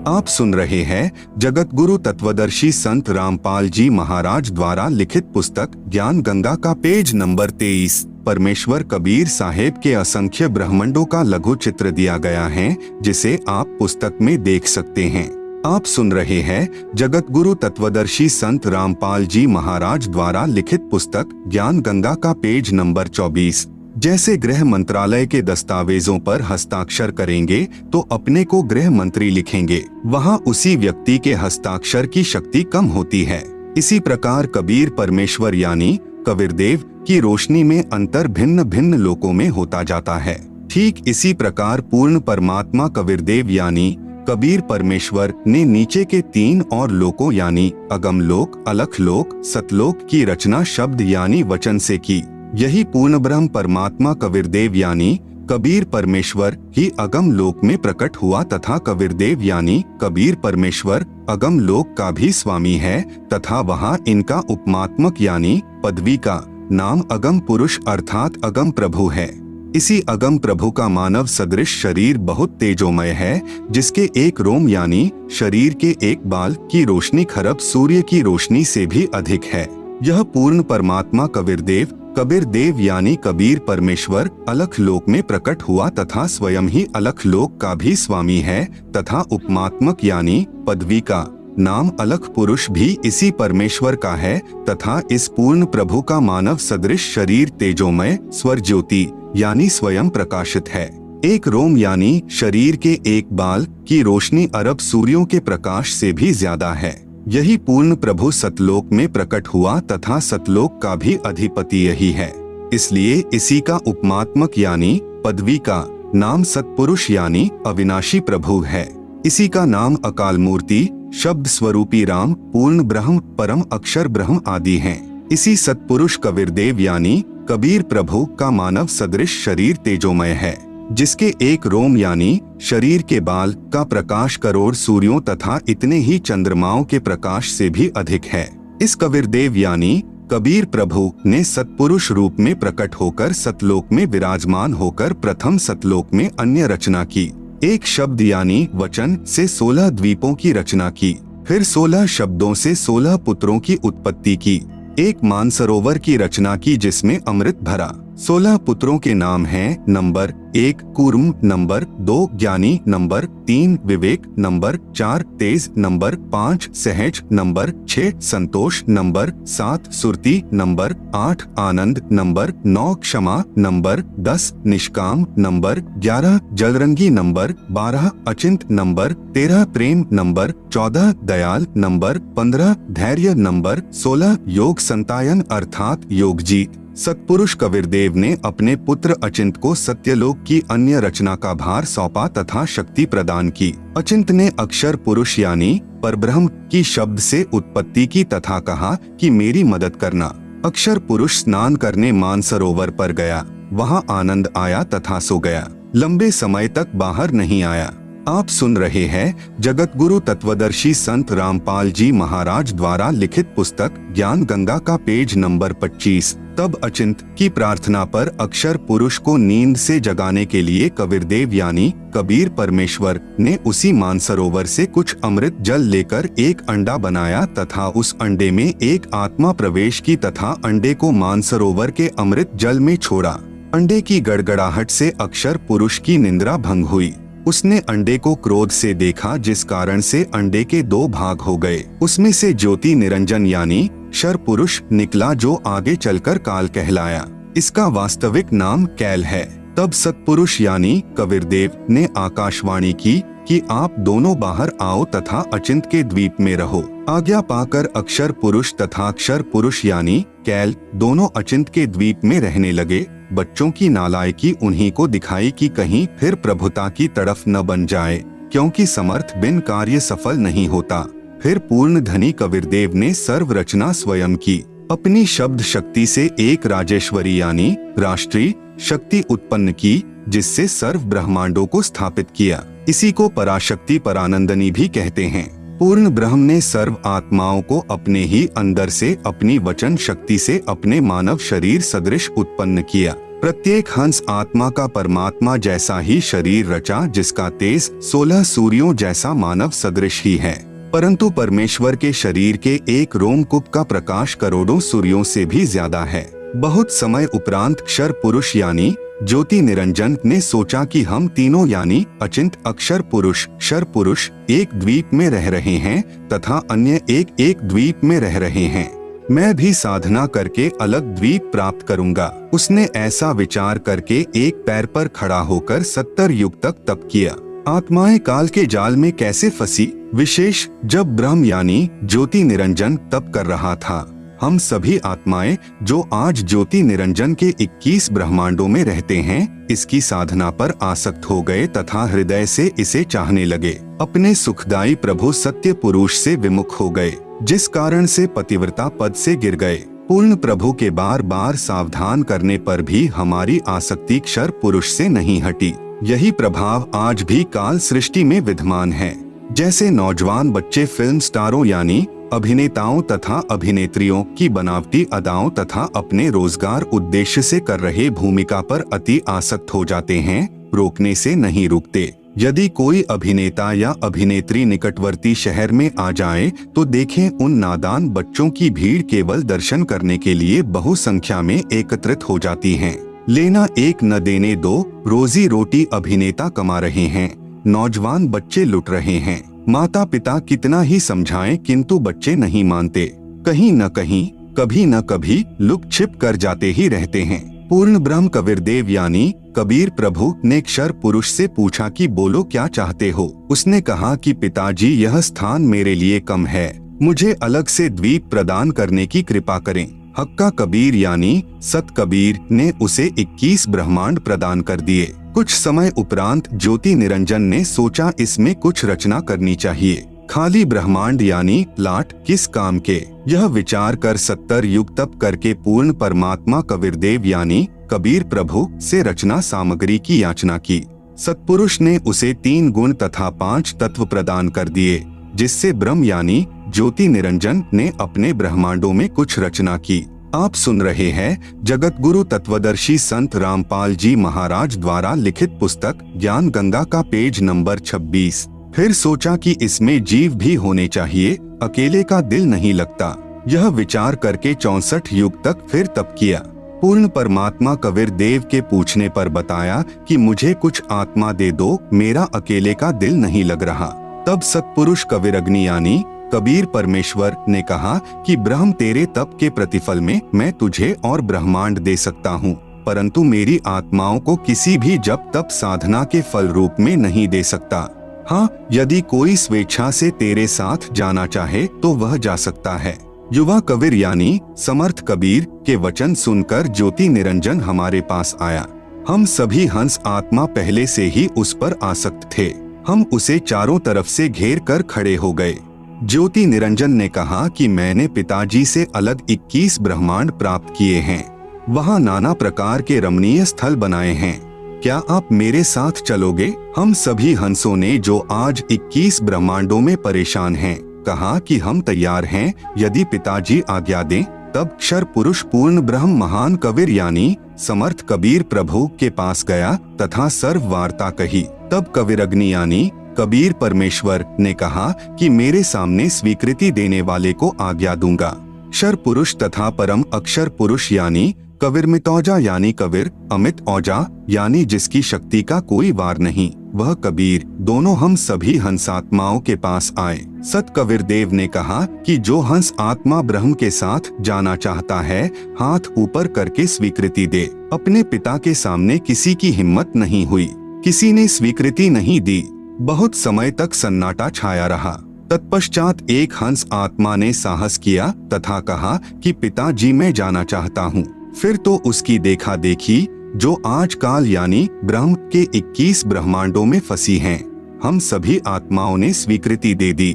आप सुन रहे हैं जगत गुरु तत्वदर्शी संत रामपाल जी महाराज द्वारा लिखित पुस्तक ज्ञान गंगा का पेज नंबर 23। परमेश्वर कबीर साहेब के असंख्य ब्रह्मांडों का लघु चित्र दिया गया है, जिसे आप पुस्तक में देख सकते हैं। आप सुन रहे हैं जगत गुरु तत्वदर्शी संत रामपाल जी महाराज द्वारा लिखित पुस्तक ज्ञान गंगा का पेज नंबर 24। जैसे गृह मंत्रालय के दस्तावेजों पर हस्ताक्षर करेंगे तो अपने को गृह मंत्री लिखेंगे, वहाँ उसी व्यक्ति के हस्ताक्षर की शक्ति कम होती है। इसी प्रकार कबीर परमेश्वर यानी कबीरदेव की रोशनी में अंतर भिन्न भिन्न लोकों में होता जाता है। ठीक इसी प्रकार पूर्ण परमात्मा कबीरदेव यानी कबीर परमेश्वर ने नीचे के 3 और लोकों यानी अगम लोक, अलख लोक, सतलोक की रचना शब्द यानी वचन से की। यही पूर्ण ब्रह्म परमात्मा कबीरदेव यानी कबीर परमेश्वर ही अगम लोक में प्रकट हुआ तथा कबीरदेव यानी कबीर परमेश्वर अगम लोक का भी स्वामी है तथा वहाँ इनका उपमात्मक यानी पदवी का नाम अगम पुरुष अर्थात अगम प्रभु है। इसी अगम प्रभु का मानव सदृश शरीर बहुत तेजोमय है, जिसके एक रोम यानी शरीर के एक बाल की रोशनी खरब सूर्य की रोशनी से भी अधिक है। यह पूर्ण परमात्मा कबीरदेव यानी कबीर परमेश्वर अलख लोक में प्रकट हुआ तथा स्वयं ही अलख लोक का भी स्वामी है तथा उपमात्मक यानी पदवी का नाम अलख पुरुष भी इसी परमेश्वर का है तथा इस पूर्ण प्रभु का मानव सदृश शरीर तेजोमय स्वर ज्योति यानी स्वयं प्रकाशित है। एक रोम यानी शरीर के एक बाल की रोशनी अरब सूर्यों के प्रकाश से भी ज्यादा है। यही पूर्ण प्रभु सतलोक में प्रकट हुआ तथा सतलोक का भी अधिपति यही है, इसलिए इसी का उपमात्मक यानी पदवी का नाम सतपुरुष यानी अविनाशी प्रभु है। इसी का नाम अकाल मूर्ति, शब्द स्वरूपी राम, पूर्ण ब्रह्म, परम अक्षर ब्रह्म आदि हैं। इसी सतपुरुष कबीरदेव यानी कबीर प्रभु का मानव सदृश शरीर तेजोमय है, जिसके एक रोम यानी शरीर के बाल का प्रकाश करोड़ सूर्यों तथा इतने ही चंद्रमाओं के प्रकाश से भी अधिक है। इस कबीरदेव यानी कबीर प्रभु ने सतपुरुष रूप में प्रकट होकर सतलोक में विराजमान होकर प्रथम सतलोक में अन्य रचना की। एक शब्द यानी वचन से 16 द्वीपों की रचना की, फिर 16 शब्दों से 16 पुत्रों की उत्पत्ति की। एक मानसरोवर की रचना की जिसमें अमृत भरा। 16 पुत्रों के नाम हैं नंबर 1 कूर्म, नंबर 2 ज्ञानी, नंबर 3 विवेक, नंबर 4 तेज, नंबर 5 सहज, नंबर 6 संतोष, नंबर 7 सुरति, नंबर 8 आनंद, नंबर 9 क्षमा, नंबर 10 निष्काम, नंबर 11 जलरंगी, नंबर 12 अचिंत, नंबर 13 प्रेम, नंबर 14 दयाल, नंबर 15 धैर्य, नंबर 16 योग संतायन अर्थात योगजीत। सतपुरुष कबीरदेव ने अपने पुत्र अचिंत को सत्यलोक की अन्य रचना का भार सौंपा तथा शक्ति प्रदान की। अचिंत ने अक्षर पुरुष यानी परब्रह्म की शब्द से उत्पत्ति की तथा कहा कि मेरी मदद करना। अक्षर पुरुष स्नान करने मानसरोवर पर गया, वहाँ आनंद आया तथा सो गया, लंबे समय तक बाहर नहीं आया। आप सुन रहे हैं जगत गुरु तत्वदर्शी संत रामपाल जी महाराज द्वारा लिखित पुस्तक ज्ञान गंगा का पेज नंबर 25। तब अचिंत की प्रार्थना पर अक्षर पुरुष को नींद से जगाने के लिए कबीरदेव यानी कबीर परमेश्वर ने उसी मानसरोवर से कुछ अमृत जल लेकर एक अंडा बनाया तथा उस अंडे में एक आत्मा प्रवेश की तथा अंडे को मानसरोवर के अमृत जल में छोड़ा। अंडे की गड़गड़ाहट से अक्षर पुरुष की निंद्रा भंग हुई। उसने अंडे को क्रोध से देखा, जिस कारण से अंडे के 2 भाग हो गए। उसमें से ज्योति निरंजन यानी क्षर पुरुष निकला, जो आगे चलकर काल कहलाया। इसका वास्तविक नाम कैल है। तब सतपुरुष यानी कबीरदेव ने आकाशवाणी की कि आप दोनों बाहर आओ तथा अचिंत के द्वीप में रहो। आज्ञा पाकर अक्षर पुरुष तथा अक्षर पुरुष यानी कैल दोनों अचिंत के द्वीप में रहने लगे। बच्चों की नालायकी उन्हीं को दिखाई कि कहीं फिर प्रभुता की तरफ न बन जाए, क्योंकि समर्थ बिन कार्य सफल नहीं होता। फिर पूर्ण धनी कबीरदेव ने सर्व रचना स्वयं की। अपनी शब्द शक्ति से एक राजेश्वरी यानी राष्ट्रीय शक्ति उत्पन्न की, जिससे सर्व ब्रह्मांडों को स्थापित किया। इसी को पराशक्ति परानंदनी भी कहते हैं। पूर्ण ब्रह्म ने सर्व आत्माओं को अपने ही अंदर से अपनी वचन शक्ति से अपने मानव शरीर सदृश उत्पन्न किया। प्रत्येक हंस आत्मा का परमात्मा जैसा ही शरीर रचा, जिसका तेज 16 सूर्यों जैसा मानव सदृश ही है। परंतु परमेश्वर के शरीर के एक रोमकूप का प्रकाश करोड़ों सूर्यों से भी ज्यादा है। बहुत समय उपरांत क्षर पुरुष यानी ज्योति निरंजन ने सोचा कि हम तीनों यानी अचिंत, अक्षर पुरुष, क्षर पुरुष एक द्वीप में रह रहे हैं तथा अन्य एक द्वीप में रह रहे हैं। मैं भी साधना करके अलग द्वीप प्राप्त करूंगा। उसने ऐसा विचार करके एक पैर पर खड़ा होकर 70 युग तक तप किया। आत्माएं काल के जाल में कैसे फंसी, विशेष जब ब्रह्म यानी ज्योति निरंजन तप कर रहा था। हम सभी आत्माएं जो आज ज्योति निरंजन के 21 ब्रह्मांडों में रहते हैं, इसकी साधना पर आसक्त हो गए तथा हृदय से इसे चाहने लगे। अपने सुखदायी प्रभु सत्य पुरुष से विमुख हो गए, जिस कारण से पतिव्रता पद से गिर गए। पूर्ण प्रभु के बार बार सावधान करने पर भी हमारी आसक्ति क्षर पुरुष से नहीं हटी। यही प्रभाव आज भी काल सृष्टि में विद्यमान है। जैसे नौजवान बच्चे फिल्म स्टारों यानी अभिनेताओं तथा अभिनेत्रियों की बनावटी अदाओं तथा अपने रोजगार उद्देश्य से कर रहे भूमिका पर अति आसक्त हो जाते हैं, रोकने से नहीं रुकते। यदि कोई अभिनेता या अभिनेत्री निकटवर्ती शहर में आ जाए तो देखें उन नादान बच्चों की भीड़ केवल दर्शन करने के लिए बहुसंख्या में एकत्रित हो जाती है। लेना एक न देने दो, रोजी रोटी अभिनेता कमा रहे हैं, नौजवान बच्चे लुट रहे हैं। माता पिता कितना ही समझाएं किंतु बच्चे नहीं मानते। कहीं न कहीं, कभी न कभी लुक छिप कर जाते ही रहते हैं। पूर्ण ब्रह्म कबीरदेव यानी कबीर प्रभु ने क्षर पुरुष से पूछा कि बोलो क्या चाहते हो। उसने कहा कि पिताजी, यह स्थान मेरे लिए कम है, मुझे अलग से द्वीप प्रदान करने की कृपा करें। हक्का कबीर यानी सत कबीर ने उसे 21 ब्रह्मांड प्रदान कर दिए। कुछ समय उपरांत ज्योति निरंजन ने सोचा इसमें कुछ रचना करनी चाहिए। खाली ब्रह्मांड यानी लाट किस काम के, यह विचार कर 70 युग तप करके पूर्ण परमात्मा कबीरदेव यानी कबीर प्रभु से रचना सामग्री की याचना की। सतपुरुष ने उसे 3 गुण तथा 5 तत्व प्रदान कर दिए, जिससे ब्रह्म यानी ज्योति निरंजन ने अपने ब्रह्मांडों में कुछ रचना की। आप सुन रहे हैं जगत गुरु तत्वदर्शी संत रामपाल जी महाराज द्वारा लिखित पुस्तक ज्ञान गंगा का पेज नंबर 26। फिर सोचा कि इसमें जीव भी होने चाहिए, अकेले का दिल नहीं लगता। यह विचार करके 64 युग तक फिर तप किया। पूर्ण परमात्मा कबीर देव के पूछने पर बताया कि मुझे कुछ आत्मा दे दो, मेरा अकेले का दिल नहीं लग रहा। तब सतपुरुष कबीर अग्नि यानी कबीर परमेश्वर ने कहा कि ब्रह्म, तेरे तप के प्रतिफल में मैं तुझे और ब्रह्मांड दे सकता हूँ, परंतु मेरी आत्माओं को किसी भी जप तप साधना के फल रूप में नहीं दे सकता। हाँ, यदि कोई स्वेच्छा से तेरे साथ जाना चाहे तो वह जा सकता है। युवा कबीर यानी समर्थ कबीर के वचन सुनकर ज्योति निरंजन हमारे पास आया। हम सभी हंस आत्मा पहले से ही उस पर आसक्त थे। हम उसे चारों तरफ से घेर कर खड़े हो गए। ज्योति निरंजन ने कहा कि मैंने पिताजी से अलग 21 ब्रह्मांड प्राप्त किए हैं, वहाँ नाना प्रकार के रमणीय स्थल बनाए हैं, क्या आप मेरे साथ चलोगे? हम सभी हंसों ने, जो आज 21 ब्रह्मांडों में परेशान हैं, कहा कि हम तैयार हैं, यदि पिताजी आज्ञा दें। तब क्षर पुरुष पूर्ण ब्रह्म महान कबीर यानी समर्थ कबीर प्रभु के पास गया तथा सर्व वार्ता कही। तब कबीर अग्नि यानी कबीर परमेश्वर ने कहा कि मेरे सामने स्वीकृति देने वाले को आज्ञा दूंगा। क्षर पुरुष तथा परम अक्षर पुरुष यानी कबीर मितौजा यानी कबीर अमित औजा यानी जिसकी शक्ति का कोई वार नहीं, वह कबीर, दोनों हम सभी हंसात्माओं के पास आए। सत कबीर देव ने कहा कि जो हंस आत्मा ब्रह्म के साथ जाना चाहता है, हाथ ऊपर करके स्वीकृति दे। अपने पिता के सामने किसी की हिम्मत नहीं हुई, किसी ने स्वीकृति नहीं दी। बहुत समय तक सन्नाटा छाया रहा। तत्पश्चात एक हंस आत्मा ने साहस किया तथा कहा कि पिताजी, मैं जाना चाहता हूँ। फिर तो उसकी देखा देखी, जो आज काल यानी ब्रह्म के 21 ब्रह्मांडों में फंसी हैं, हम सभी आत्माओं ने स्वीकृति दे दी।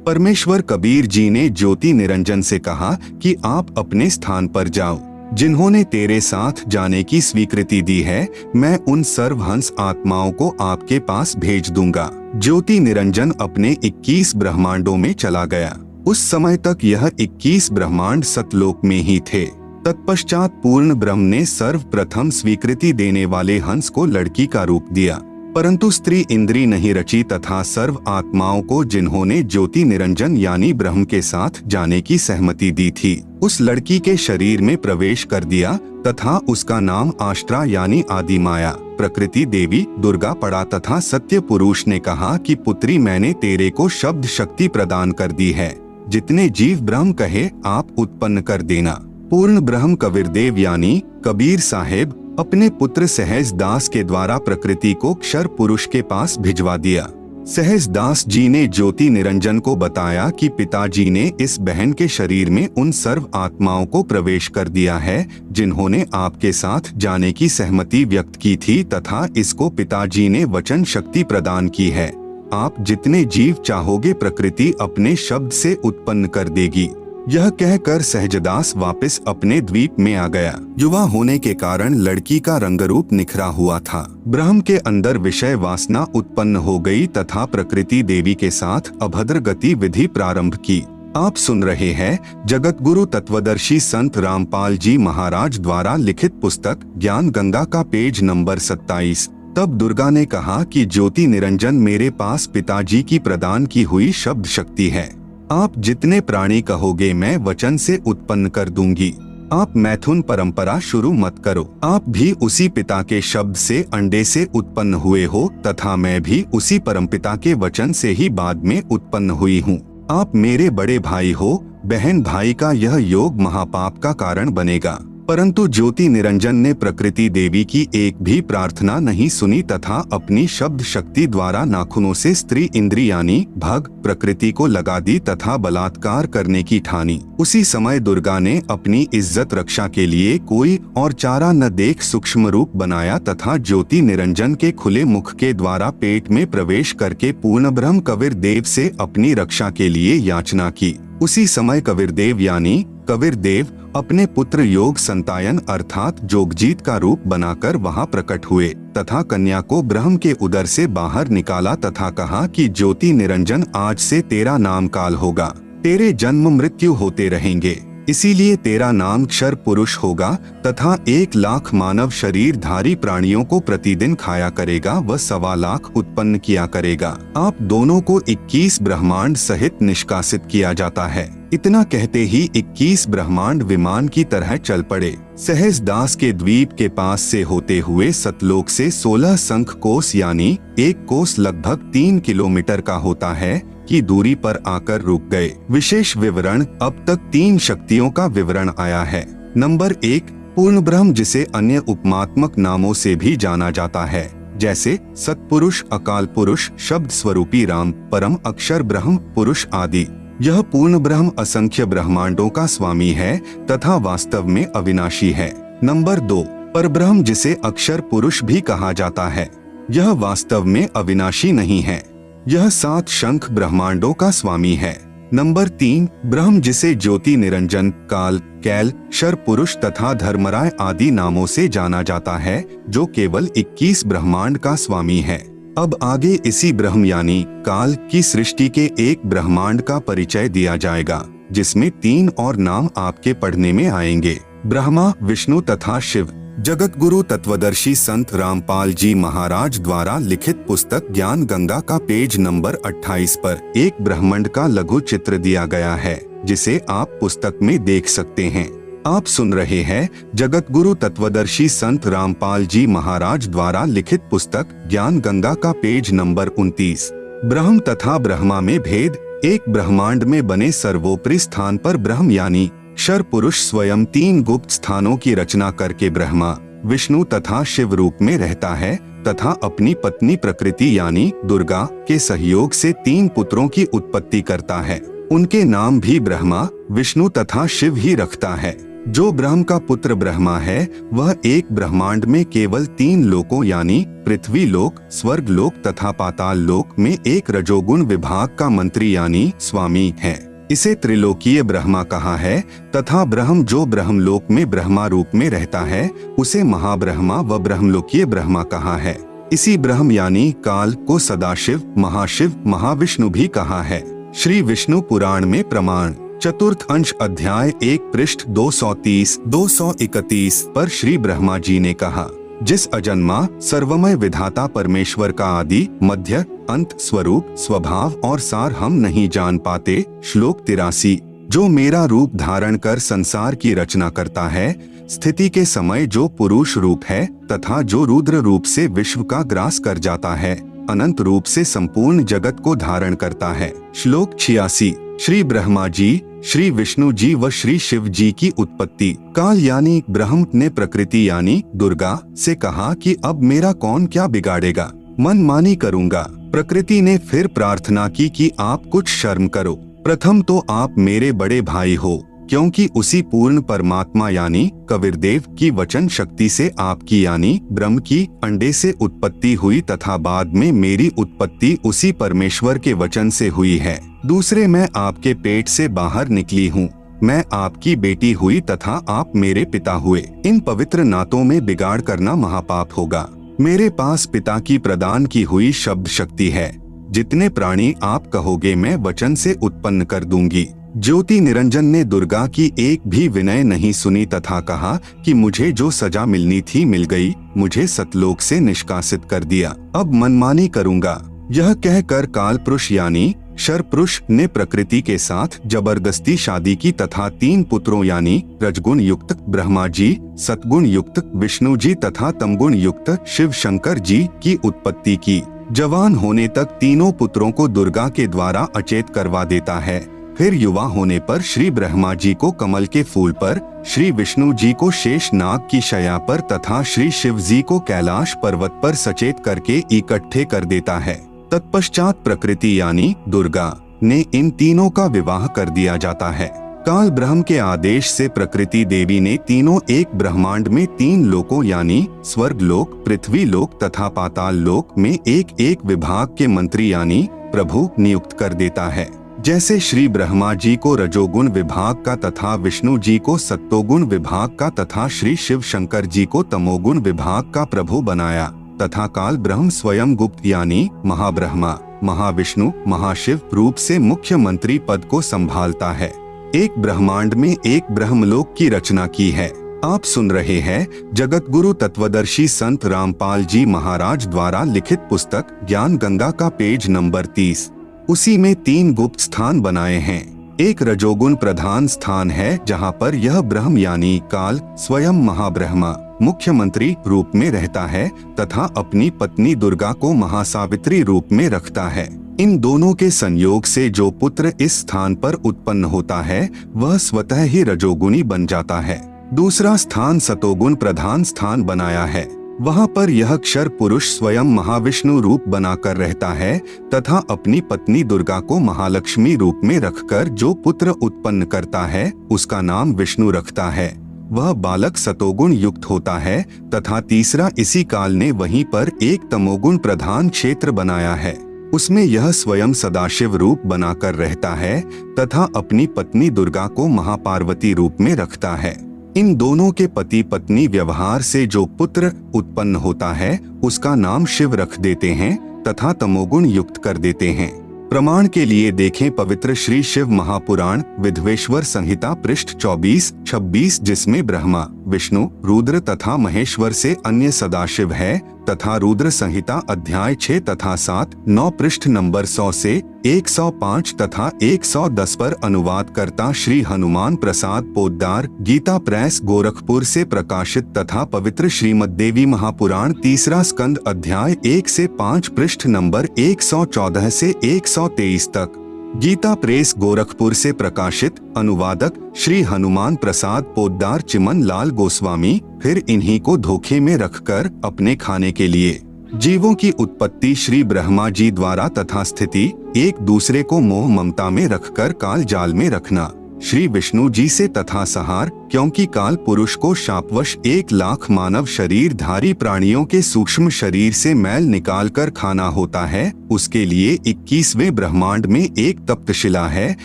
परमेश्वर कबीर जी ने ज्योति निरंजन से कहा कि आप अपने स्थान पर जाओ। जिन्होंने तेरे साथ जाने की स्वीकृति दी है, मैं उन सर्वहंस आत्माओं को आपके पास भेज दूंगा। ज्योति निरंजन अपने 21 ब्रह्मांडों में चला गया। उस समय तक यह 21 ब्रह्मांड सतलोक में ही थे। तत्पश्चात पूर्ण ब्रह्म ने सर्वप्रथम स्वीकृति देने वाले हंस को लड़की का रूप दिया, परंतु स्त्री इंद्री नहीं रची तथा सर्व आत्माओं को जिन्होंने ज्योति निरंजन यानी ब्रह्म के साथ जाने की सहमति दी थी, उस लड़की के शरीर में प्रवेश कर दिया तथा उसका नाम आष्ट्रा यानी आदि माया प्रकृति देवी दुर्गा पड़ा तथा सत्य पुरुष ने कहा कि पुत्री, मैंने तेरे को शब्द शक्ति प्रदान कर दी है, जितने जीव ब्रह्म कहे आप उत्पन्न कर देना। पूर्ण ब्रह्म कबीरदेव यानी कबीर साहेब अपने पुत्र सहज दास के द्वारा प्रकृति को क्षर पुरुष के पास भिजवा दिया। सहज दास जी ने ज्योति निरंजन को बताया कि पिताजी ने इस बहन के शरीर में उन सर्व आत्माओं को प्रवेश कर दिया है जिन्होंने आपके साथ जाने की सहमति व्यक्त की थी तथा इसको पिताजी ने वचन शक्ति प्रदान की है। आप जितने जीव चाहोगे प्रकृति अपने शब्द से उत्पन्न कर देगी। यह कहकर सहजदास वापस अपने द्वीप में आ गया। युवा होने के कारण लड़की का रंगरूप निखरा हुआ था। ब्रह्म के अंदर विषय वासना उत्पन्न हो गई तथा प्रकृति देवी के साथ अभद्र गति विधि प्रारंभ की। आप सुन रहे हैं जगत गुरु तत्वदर्शी संत रामपाल जी महाराज द्वारा लिखित पुस्तक ज्ञान गंगा का पेज नंबर 27। तब दुर्गा ने कहा कि ज्योति निरंजन मेरे पास पिताजी की प्रदान की हुई शब्द शक्ति है। आप जितने प्राणी कहोगे मैं वचन से उत्पन्न कर दूंगी। आप मैथुन परंपरा शुरू मत करो। आप भी उसी पिता के शब्द से अंडे से उत्पन्न हुए हो तथा मैं भी उसी परमपिता के वचन से ही बाद में उत्पन्न हुई हूँ। आप मेरे बड़े भाई हो, बहन भाई का यह योग महापाप का कारण बनेगा। परंतु ज्योति निरंजन ने प्रकृति देवी की एक भी प्रार्थना नहीं सुनी तथा अपनी शब्द शक्ति द्वारा नाखूनों से स्त्री इंद्री यानी भग प्रकृति को लगा दी तथा बलात्कार करने की ठानी। उसी समय दुर्गा ने अपनी इज्जत रक्षा के लिए कोई और चारा न देख सूक्ष्म रूप बनाया तथा ज्योति निरंजन के खुले मुख के द्वारा पेट में प्रवेश करके पूर्ण ब्रह्म कबीरदेव से अपनी रक्षा के लिए याचना की। उसी समय कबीरदेव यानी कबीरदेव अपने पुत्र योग संतायन अर्थात जोगजीत का रूप बनाकर वहां प्रकट हुए तथा कन्या को ब्रह्म के उदर से बाहर निकाला तथा कहा कि ज्योति निरंजन आज से तेरा नाम काल होगा, तेरे जन्म मृत्यु होते रहेंगे, इसीलिए तेरा नाम क्षर पुरुष होगा तथा 1 लाख मानव शरीरधारी प्राणियों को प्रतिदिन खाया करेगा व 1.25 लाख उत्पन्न किया करेगा। आप दोनों को 21 ब्रह्मांड सहित निष्कासित किया जाता है। इतना कहते ही 21 ब्रह्मांड विमान की तरह चल पड़े। सहज दास के द्वीप के पास से होते हुए सतलोक से 16 शंख कोस यानी 1 कोस लगभग 3 किलोमीटर का होता है की दूरी पर आकर रुक गए। विशेष विवरण अब तक 3 शक्तियों का विवरण आया है। नंबर 1 पूर्ण ब्रह्म जिसे अन्य उपमात्मक नामों से भी जाना जाता है जैसे सतपुरुष, अकाल पुरुष, शब्द स्वरूपी राम, परम अक्षर ब्रह्म पुरुष आदि। यह पूर्ण ब्रह्म असंख्य ब्रह्मांडों का स्वामी है तथा वास्तव में अविनाशी है। नंबर 2 परब्रह्म जिसे अक्षर पुरुष भी कहा जाता है, यह वास्तव में अविनाशी नहीं है। यह 7 शंख ब्रह्मांडों का स्वामी है। नंबर 3 ब्रह्म जिसे ज्योति निरंजन, काल, कैल, शर पुरुष तथा धर्मराय आदि नामों से जाना जाता है जो केवल 21 ब्रह्मांड का स्वामी है। अब आगे इसी ब्रह्म यानी काल की सृष्टि के एक ब्रह्मांड का परिचय दिया जाएगा जिसमें 3 और नाम आपके पढ़ने में आएंगे, ब्रह्मा, विष्णु तथा शिव। जगत गुरु तत्वदर्शी संत रामपाल जी महाराज द्वारा लिखित पुस्तक ज्ञान गंगा का पेज नंबर 28 पर एक ब्रह्मांड का लघु चित्र दिया गया है जिसे आप पुस्तक में देख सकते हैं। आप सुन रहे हैं जगत गुरु तत्वदर्शी संत रामपाल जी महाराज द्वारा लिखित पुस्तक ज्ञान गंगा का पेज नंबर 29। ब्रह्म तथा ब्रह्मा में भेद। एक ब्रह्मांड में बने सर्वोपरि स्थान पर ब्रह्म यानी क्षर पुरुष स्वयं 3 गुप्त स्थानों की रचना करके ब्रह्मा, विष्णु तथा शिव रूप में रहता है तथा अपनी पत्नी प्रकृति यानी दुर्गा के सहयोग से 3 पुत्रों की उत्पत्ति करता है। उनके नाम भी ब्रह्मा, विष्णु तथा शिव ही रखता है। जो ब्रह्म का पुत्र ब्रह्मा है वह एक ब्रह्मांड में केवल 3 लोकों यानी पृथ्वी लोक, स्वर्ग लोक तथा पाताल लोक में एक रजोगुण विभाग का मंत्री यानी स्वामी है। इसे त्रिलोकीय ब्रह्मा कहा है तथा ब्रह्म जो ब्रह्मलोक में ब्रह्मा रूप में रहता है उसे महाब्रह्मा व ब्रह्मलोकीय ब्रह्मा कहा है। इसी ब्रह्म यानी काल को सदाशिव, महाशिव, महाविष्णु भी कहा है। श्री विष्णु पुराण में प्रमाण चतुर्थ अंश अध्याय 1 पृष्ठ 230-231 पर श्री ब्रह्मा जी ने कहा, जिस अजन्मा सर्वमय विधाता परमेश्वर का आदि मध्य अंत स्वरूप स्वभाव और सार हम नहीं जान पाते। श्लोक 83। जो मेरा रूप धारण कर संसार की रचना करता है, स्थिति के समय जो पुरुष रूप है तथा जो रुद्र रूप से विश्व का ग्रास कर जाता है, अनंत रूप से संपूर्ण जगत को धारण करता है। श्लोक 86। श्री ब्रह्मा जी, श्री विष्णु जी व श्री शिव जी की उत्पत्ति काल यानी ब्रह्म ने प्रकृति यानी दुर्गा से कहा कि अब मेरा कौन क्या बिगाड़ेगा, मनमानी करूंगा। प्रकृति ने फिर प्रार्थना की कि आप कुछ शर्म करो, प्रथम तो आप मेरे बड़े भाई हो, क्योंकि उसी पूर्ण परमात्मा यानी कबीरदेव की वचन शक्ति से आपकी यानी ब्रह्म की अंडे से उत्पत्ति हुई तथा बाद में मेरी उत्पत्ति उसी परमेश्वर के वचन से हुई है। दूसरे, मैं आपके पेट से बाहर निकली हूँ, मैं आपकी बेटी हुई तथा आप मेरे पिता हुए। इन पवित्र नातों में बिगाड़ करना महापाप होगा। मेरे पास पिता की प्रदान की हुई शब्द शक्ति है, जितने प्राणी आप कहोगे मैं वचन से उत्पन्न कर दूंगी। ज्योति निरंजन ने दुर्गा की एक भी विनय नहीं सुनी तथा कहा कि मुझे जो सजा मिलनी थी मिल गई, मुझे सतलोक से निष्कासित कर दिया, अब मनमानी करूंगा। यह कहकर काल पुरुष यानी शर पुरुष ने प्रकृति के साथ जबरदस्ती शादी की तथा 3 पुत्रों यानी रजगुण युक्त ब्रह्मा जी, सतगुण युक्त विष्णु जी तथा तमगुण युक्त शिव शंकर जी की उत्पत्ति की। जवान होने तक तीनों पुत्रों को दुर्गा के द्वारा अचेत करवा देता है। फिर युवा होने पर श्री ब्रह्मा जी को कमल के फूल पर, श्री विष्णु जी को शेष नाग की शया पर तथा श्री शिव जी को कैलाश पर्वत पर सचेत करके इकट्ठे कर देता है। तत्पश्चात प्रकृति यानी दुर्गा ने इन तीनों का विवाह कर दिया जाता है। काल ब्रह्म के आदेश से प्रकृति देवी ने तीनों एक ब्रह्मांड में 3 लोकों यानी स्वर्ग लोक, पृथ्वी लोक तथा पाताल लोक में एक एक विभाग के मंत्री यानी प्रभु नियुक्त कर देता है। जैसे श्री ब्रह्मा जी को रजोगुण विभाग का तथा विष्णु जी को सत्तोगुण विभाग का तथा श्री शिव शंकर जी को तमोगुण विभाग का प्रभु बनाया तथा काल ब्रह्म स्वयं गुप्त यानी महाब्रह्मा, महाविष्णु, महाशिव रूप से मुख्य मंत्री पद को संभालता है। एक ब्रह्मांड में एक ब्रह्मलोक की रचना की है। आप सुन रहे हैं जगत गुरु तत्वदर्शी संत रामपाल जी महाराज द्वारा लिखित पुस्तक ज्ञान गंगा का पेज नंबर 30। उसी में 3 गुप्त स्थान बनाए हैं। एक रजोगुण प्रधान स्थान है जहाँ पर यह ब्रह्म यानी काल स्वयं महाब्रह्मा मुख्यमंत्री रूप में रहता है तथा अपनी पत्नी दुर्गा को महासावित्री रूप में रखता है। इन दोनों के संयोग से जो पुत्र इस स्थान पर उत्पन्न होता है वह स्वतः ही रजोगुणी बन जाता है। दूसरा स्थान सतोगुण प्रधान स्थान बनाया है। वहाँ पर यह क्षर पुरुष स्वयं महाविष्णु रूप बनाकर रहता है तथा अपनी पत्नी दुर्गा को महालक्ष्मी रूप में रखकर जो पुत्र उत्पन्न करता है उसका नाम विष्णु रखता है। वह बालक सतोगुण युक्त होता है तथा तीसरा इसी काल ने वहीं पर एक तमोगुण प्रधान क्षेत्र बनाया है। उसमें यह स्वयं सदाशिव रूप बनाकर रहता है तथा अपनी पत्नी दुर्गा को महापार्वती रूप में रखता है। इन दोनों के पति पत्नी व्यवहार से जो पुत्र उत्पन्न होता है उसका नाम शिव रख देते हैं तथा तमोगुण युक्त कर देते हैं। प्रमाण के लिए देखें पवित्र श्री शिव महापुराण विधवेश्वर संहिता पृष्ठ 24-26 जिसमें ब्रह्मा, विष्णु, रुद्र तथा महेश्वर से अन्य सदाशिव है तथा रुद्र संहिता अध्याय 6 तथा 7-9 पृष्ठ नंबर 100 से 105 तथा 110 पर अनुवाद करता श्री हनुमान प्रसाद पोद्दार गीता प्रेस गोरखपुर से प्रकाशित तथा पवित्र श्रीमद् देवी महापुराण तीसरा स्कंद अध्याय 1 से 5 पृष्ठ नंबर 114 से 123 तक गीता प्रेस गोरखपुर से प्रकाशित। अनुवादक श्री हनुमान प्रसाद पोद्दार चिमन लाल गोस्वामी। फिर इन्हीं को धोखे में रखकर अपने खाने के लिए जीवों की उत्पत्ति श्री ब्रह्मा जी द्वारा तथा स्थिति एक दूसरे को मोह ममता में रखकर काल जाल में रखना श्री विष्णु जी से तथा सहार, क्योंकि काल पुरुष को शापवश 1,00,000 मानव शरीर धारी प्राणियों के सूक्ष्म शरीर से मैल निकालकर खाना होता है। उसके लिए 21वें ब्रह्मांड में एक तप्तशिला है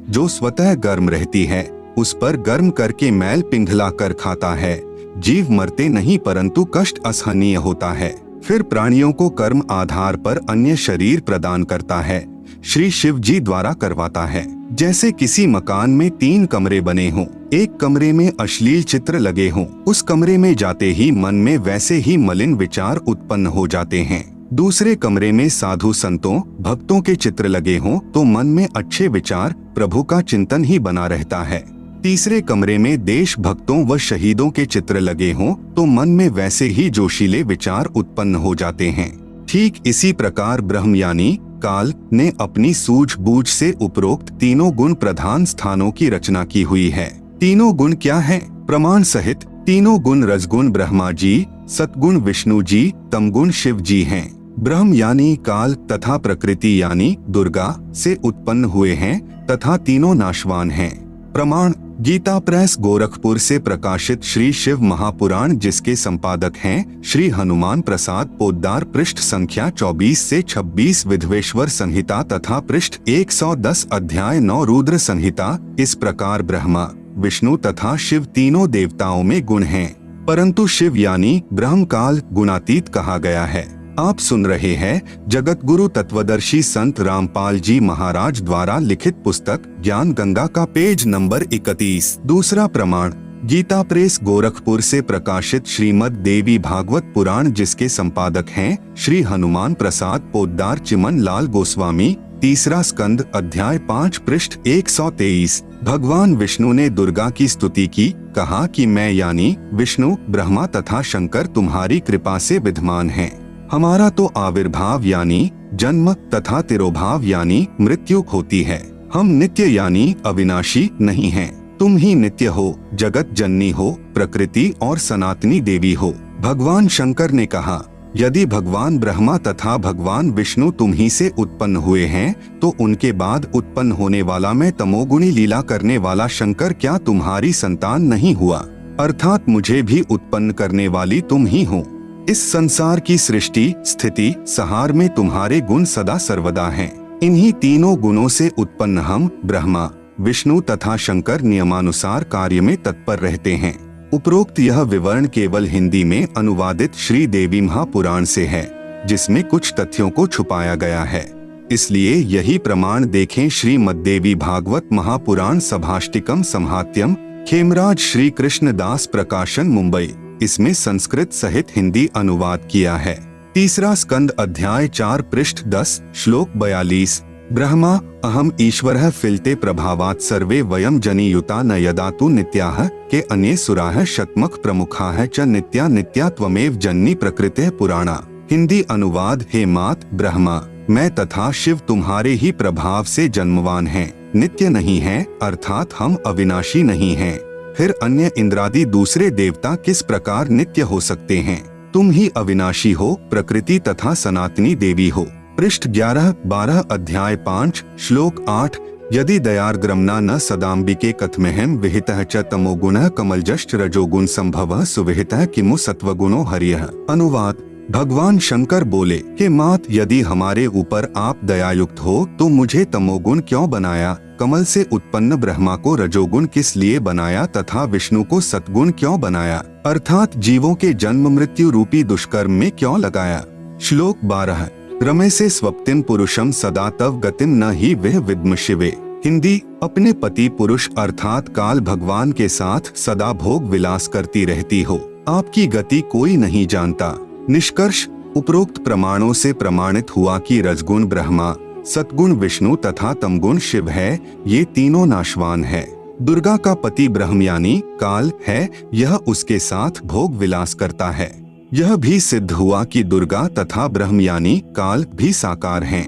जो स्वतः गर्म रहती है। उस पर गर्म करके मैल पिघला कर खाता है। जीव मरते नहीं परंतु कष्ट असहनीय होता है। फिर प्राणियों को कर्म आधार पर अन्य शरीर प्रदान करता है। श्री शिव जी द्वारा करवाता है। जैसे किसी मकान में 3 कमरे बने हों, एक कमरे में अश्लील चित्र लगे हों, उस कमरे में जाते ही मन में वैसे ही मलिन विचार उत्पन्न हो जाते हैं। दूसरे कमरे में साधु संतों भक्तों के चित्र लगे हों तो मन में अच्छे विचार प्रभु का चिंतन ही बना रहता है। तीसरे कमरे में देश भक्तों व शहीदों के चित्र लगे हों तो मन में वैसे ही जोशीले विचार उत्पन्न हो जाते हैं। ठीक इसी प्रकार ब्रह्म यानी काल ने अपनी सूझबूझ से उपरोक्त तीनों गुण प्रधान स्थानों की रचना की हुई है। तीनों गुण क्या हैं? प्रमाण सहित तीनों गुण रजगुण ब्रह्मा जी, सतगुण विष्णु जी, तमगुण शिव जी हैं। ब्रह्म यानी काल तथा प्रकृति यानी दुर्गा से उत्पन्न हुए हैं तथा तीनों नाशवान हैं। प्रमाण गीता प्रेस गोरखपुर से प्रकाशित श्री शिव महापुराण जिसके संपादक हैं श्री हनुमान प्रसाद पोद्दार, पृष्ठ संख्या 24 से 26 विधवेश्वर संहिता तथा पृष्ठ 110 अध्याय 9 रुद्र संहिता। इस प्रकार ब्रह्मा विष्णु तथा शिव तीनों देवताओं में गुण हैं, परंतु शिव यानी ब्रह्म काल गुणातीत कहा गया है। आप सुन रहे हैं जगत गुरु तत्वदर्शी संत रामपाल जी महाराज द्वारा लिखित पुस्तक ज्ञान गंगा का पेज नंबर 31। दूसरा प्रमाण गीता प्रेस गोरखपुर से प्रकाशित श्रीमद् देवी भागवत पुराण जिसके संपादक हैं श्री हनुमान प्रसाद पोद्दार, चिमन लाल गोस्वामी। तीसरा स्कंद अध्याय 5 पृष्ठ 123। भगवान विष्णु ने दुर्गा की स्तुति की, कहा कि मैं यानी विष्णु ब्रह्मा तथा शंकर तुम्हारी कृपा से विद्यमान हैं। हमारा तो आविर्भाव यानी जन्म तथा तिरोभाव यानी मृत्यु होती है। हम नित्य यानी अविनाशी नहीं हैं। तुम ही नित्य हो, जगत जननी हो, प्रकृति और सनातनी देवी हो। भगवान शंकर ने कहा, यदि भगवान ब्रह्मा तथा भगवान विष्णु तुम ही से उत्पन्न हुए हैं तो उनके बाद उत्पन्न होने वाला मैं तमोगुणी लीला करने वाला शंकर क्या तुम्हारी संतान नहीं हुआ? अर्थात मुझे भी उत्पन्न करने वाली तुम ही हो। इस संसार की सृष्टि स्थिति संहार में तुम्हारे गुण सदा सर्वदा हैं। इन्हीं तीनों गुणों से उत्पन्न हम ब्रह्मा विष्णु तथा शंकर नियमानुसार कार्य में तत्पर रहते हैं। उपरोक्त यह विवरण केवल हिंदी में अनुवादित श्री देवी महापुराण से है, जिसमें कुछ तथ्यों को छुपाया गया है। इसलिए यही प्रमाण देखें श्रीमद्देवी भागवत महापुराण सभाष्टिकम संहात्यम, खेमराज श्री कृष्ण दास प्रकाशन, मुंबई। इसमें संस्कृत सहित हिंदी अनुवाद किया है। तीसरा स्कंद अध्याय 4 पृष्ठ 10 श्लोक 42। ब्रह्मा अहम ईश्वरः फिलते प्रभावात् सर्वे वयम जनियुता न यदा तु नित्याः के अन्ये सुराः शतमख प्रमुखाः च नित्या नित्या त्वमेव जननी प्रकृतिः पुराणा। हिंदी अनुवाद, हे मात ब्रह्मा मैं तथा शिव तुम्हारे ही प्रभाव से जन्मवान हैं, नित्य नहीं हैं, अर्थात हम अविनाशी नहीं हैं। फिर अन्य इंद्रादि दूसरे देवता किस प्रकार नित्य हो सकते हैं? तुम ही अविनाशी हो, प्रकृति तथा सनातनी देवी हो। पृष्ठ 11-12 अध्याय 5 श्लोक 8। यदि दयार्ग्रमना न सदाम्बिके कथमेहम विहितः च तमोगुणः कमलजश्च रजोगुण संभवः सुविहितः किमु सत्वगुणो हरियः। अनुवाद भगवान शंकर बोले, हे मात यदि हमारे ऊपर आप दयायुक्त हो तो मुझे तमोगुण क्यों बनाया? कमल से उत्पन्न ब्रह्मा को रजोगुण किस लिए बनाया तथा विष्णु को सतगुण क्यों बनाया? अर्थात जीवों के जन्म मृत्यु रूपी दुष्कर्म में क्यों लगाया? श्लोक 12। रमे से स्वप्तिम पुरुषम सदा तव गतिम न ही वह विद्म शिवे। हिंदी अपने पति पुरुष अर्थात काल भगवान के साथ सदा भोग विलास करती रहती हो, आपकी गति कोई नहीं जानता। निष्कर्ष उपरोक्त प्रमाणों से प्रमाणित हुआ कि रजगुण ब्रह्मा, सतगुण विष्णु तथा तमगुण शिव है, ये तीनों नाशवान है। दुर्गा का पति ब्रह्म यानी काल है, यह उसके साथ भोग विलास करता है। यह भी सिद्ध हुआ कि दुर्गा तथा ब्रह्म यानी काल भी साकार हैं।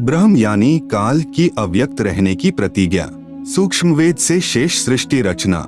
ब्रह्म यानी काल की अव्यक्त रहने की प्रतिज्ञा। सूक्ष्मवेद से शेष सृष्टि रचना।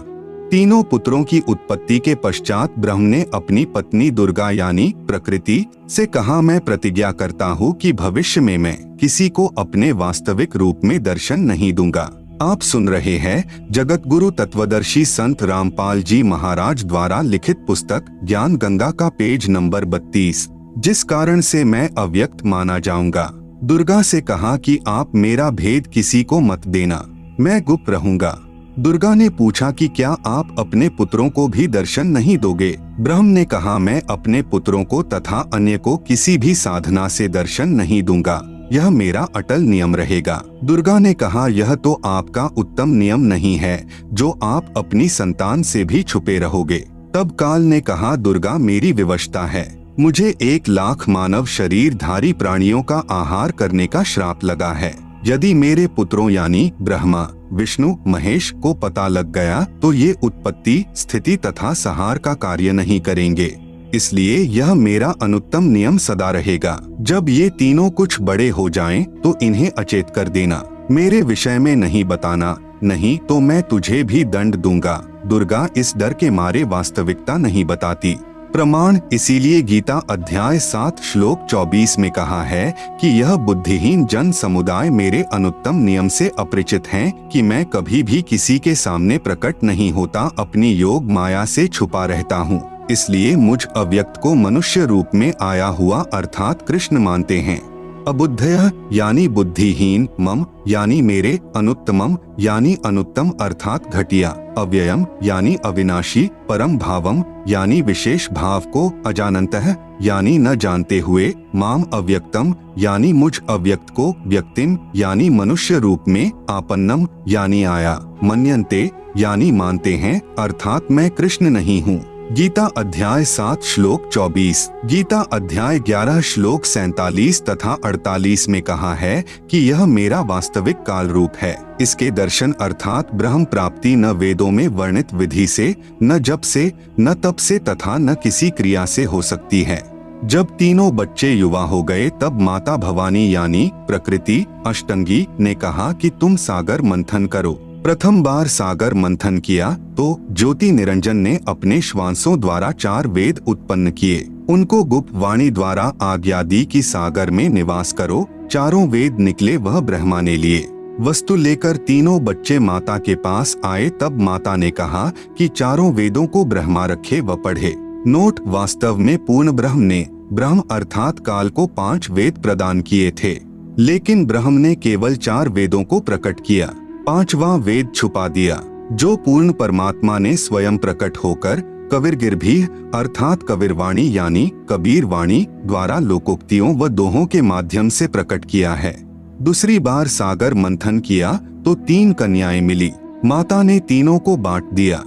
तीनों पुत्रों की उत्पत्ति के पश्चात ब्रह्म ने अपनी पत्नी दुर्गा यानी प्रकृति से कहा, मैं प्रतिज्ञा करता हूँ कि भविष्य में मैं किसी को अपने वास्तविक रूप में दर्शन नहीं दूंगा। आप सुन रहे हैं जगत गुरु तत्वदर्शी संत रामपाल जी महाराज द्वारा लिखित पुस्तक ज्ञान गंगा का पेज नंबर 32। जिस कारण से मैं अव्यक्त माना जाऊंगा। दुर्गा से कहा कि आप मेरा भेद किसी को मत देना, मैं गुप्त रहूंगा। दुर्गा ने पूछा कि क्या आप अपने पुत्रों को भी दर्शन नहीं दोगे? ब्रह्म ने कहा, मैं अपने पुत्रों को तथा अन्य को किसी भी साधना से दर्शन नहीं दूंगा। यह मेरा अटल नियम रहेगा। दुर्गा ने कहा, यह तो आपका उत्तम नियम नहीं है जो आप अपनी संतान से भी छुपे रहोगे। तब काल ने कहा, दुर्गा मेरी विवशता है, मुझे 1,00,000 मानव शरीरधारी प्राणियों का आहार करने का श्राप लगा है। यदि मेरे पुत्रों यानी ब्रह्मा, विष्णु, महेश को पता लग गया तो ये उत्पत्ति, स्थिति तथा संहार का कार्य नहीं करेंगे। इसलिए यह मेरा अनुत्तम नियम सदा रहेगा। जब ये तीनों कुछ बड़े हो जाएं तो इन्हें अचेत कर देना, मेरे विषय में नहीं बताना, नहीं तो मैं तुझे भी दंड दूंगा। दुर्गा इस डर के मारे वास्तविकता नहीं बताती। प्रमाण, इसीलिए गीता अध्याय 7 श्लोक 24 में कहा है कि यह बुद्धिहीन जन समुदाय मेरे अनुत्तम नियम से अपरिचित हैं कि मैं कभी भी किसी के सामने प्रकट नहीं होता, अपनी योग माया से छुपा रहता हूँ। इसलिए मुझ अव्यक्त को मनुष्य रूप में आया हुआ अर्थात कृष्ण मानते हैं। अबुद्धयः यानी बुद्धिहीन, मम यानी मेरे, अनुत्तमम यानी अनुत्तम अर्थात घटिया, अव्ययम यानी अविनाशी, परम भावम यानी विशेष भाव को, अजानन्तः यानी न जानते हुए, माम अव्यक्तम यानी मुझ अव्यक्त को, व्यक्तिम यानी मनुष्य रूप में, आपन्नम यानी आया, मन्यन्ते यानी मानते हैं अर्थात मैं कृष्ण नहीं हूँ। गीता अध्याय 7 श्लोक 24, गीता अध्याय 11 श्लोक 47 तथा 48 में कहा है कि यह मेरा वास्तविक काल रूप है। इसके दर्शन अर्थात ब्रह्म प्राप्ति न वेदों में वर्णित विधि से, न जप से, न तप से तथा न किसी क्रिया से हो सकती है। जब तीनों बच्चे युवा हो गए तब माता भवानी यानी प्रकृति अष्टंगी ने कहा कि तुम सागर मंथन करो। प्रथम बार सागर मंथन किया तो ज्योति निरंजन ने अपने श्वासों द्वारा 4 वेद उत्पन्न किए। उनको गुप्त वाणी द्वारा आज्ञा दी कि सागर में निवास करो। 4 वेद निकले, वह ब्रह्मा ने लिए। वस्तु लेकर तीनों बच्चे माता के पास आए। तब माता ने कहा कि 4 वेदों को ब्रह्मा रखे व पढ़े। नोट, वास्तव में पूर्ण ब्रह्म ने ब्रह्म अर्थात काल को 5 वेद प्रदान किए थे, लेकिन ब्रह्म ने केवल 4 वेदों को प्रकट किया, 5वां वेद छुपा दिया, जो पूर्ण परमात्मा ने स्वयं प्रकट होकर कबीरगिरभी अर्थात कबीरवाणी यानी कबीर वाणी द्वारा लोकोक्तियों व दोहों के माध्यम से प्रकट किया है। दूसरी बार सागर मंथन किया तो 3 कन्याएं मिली। माता ने तीनों को बांट दिया।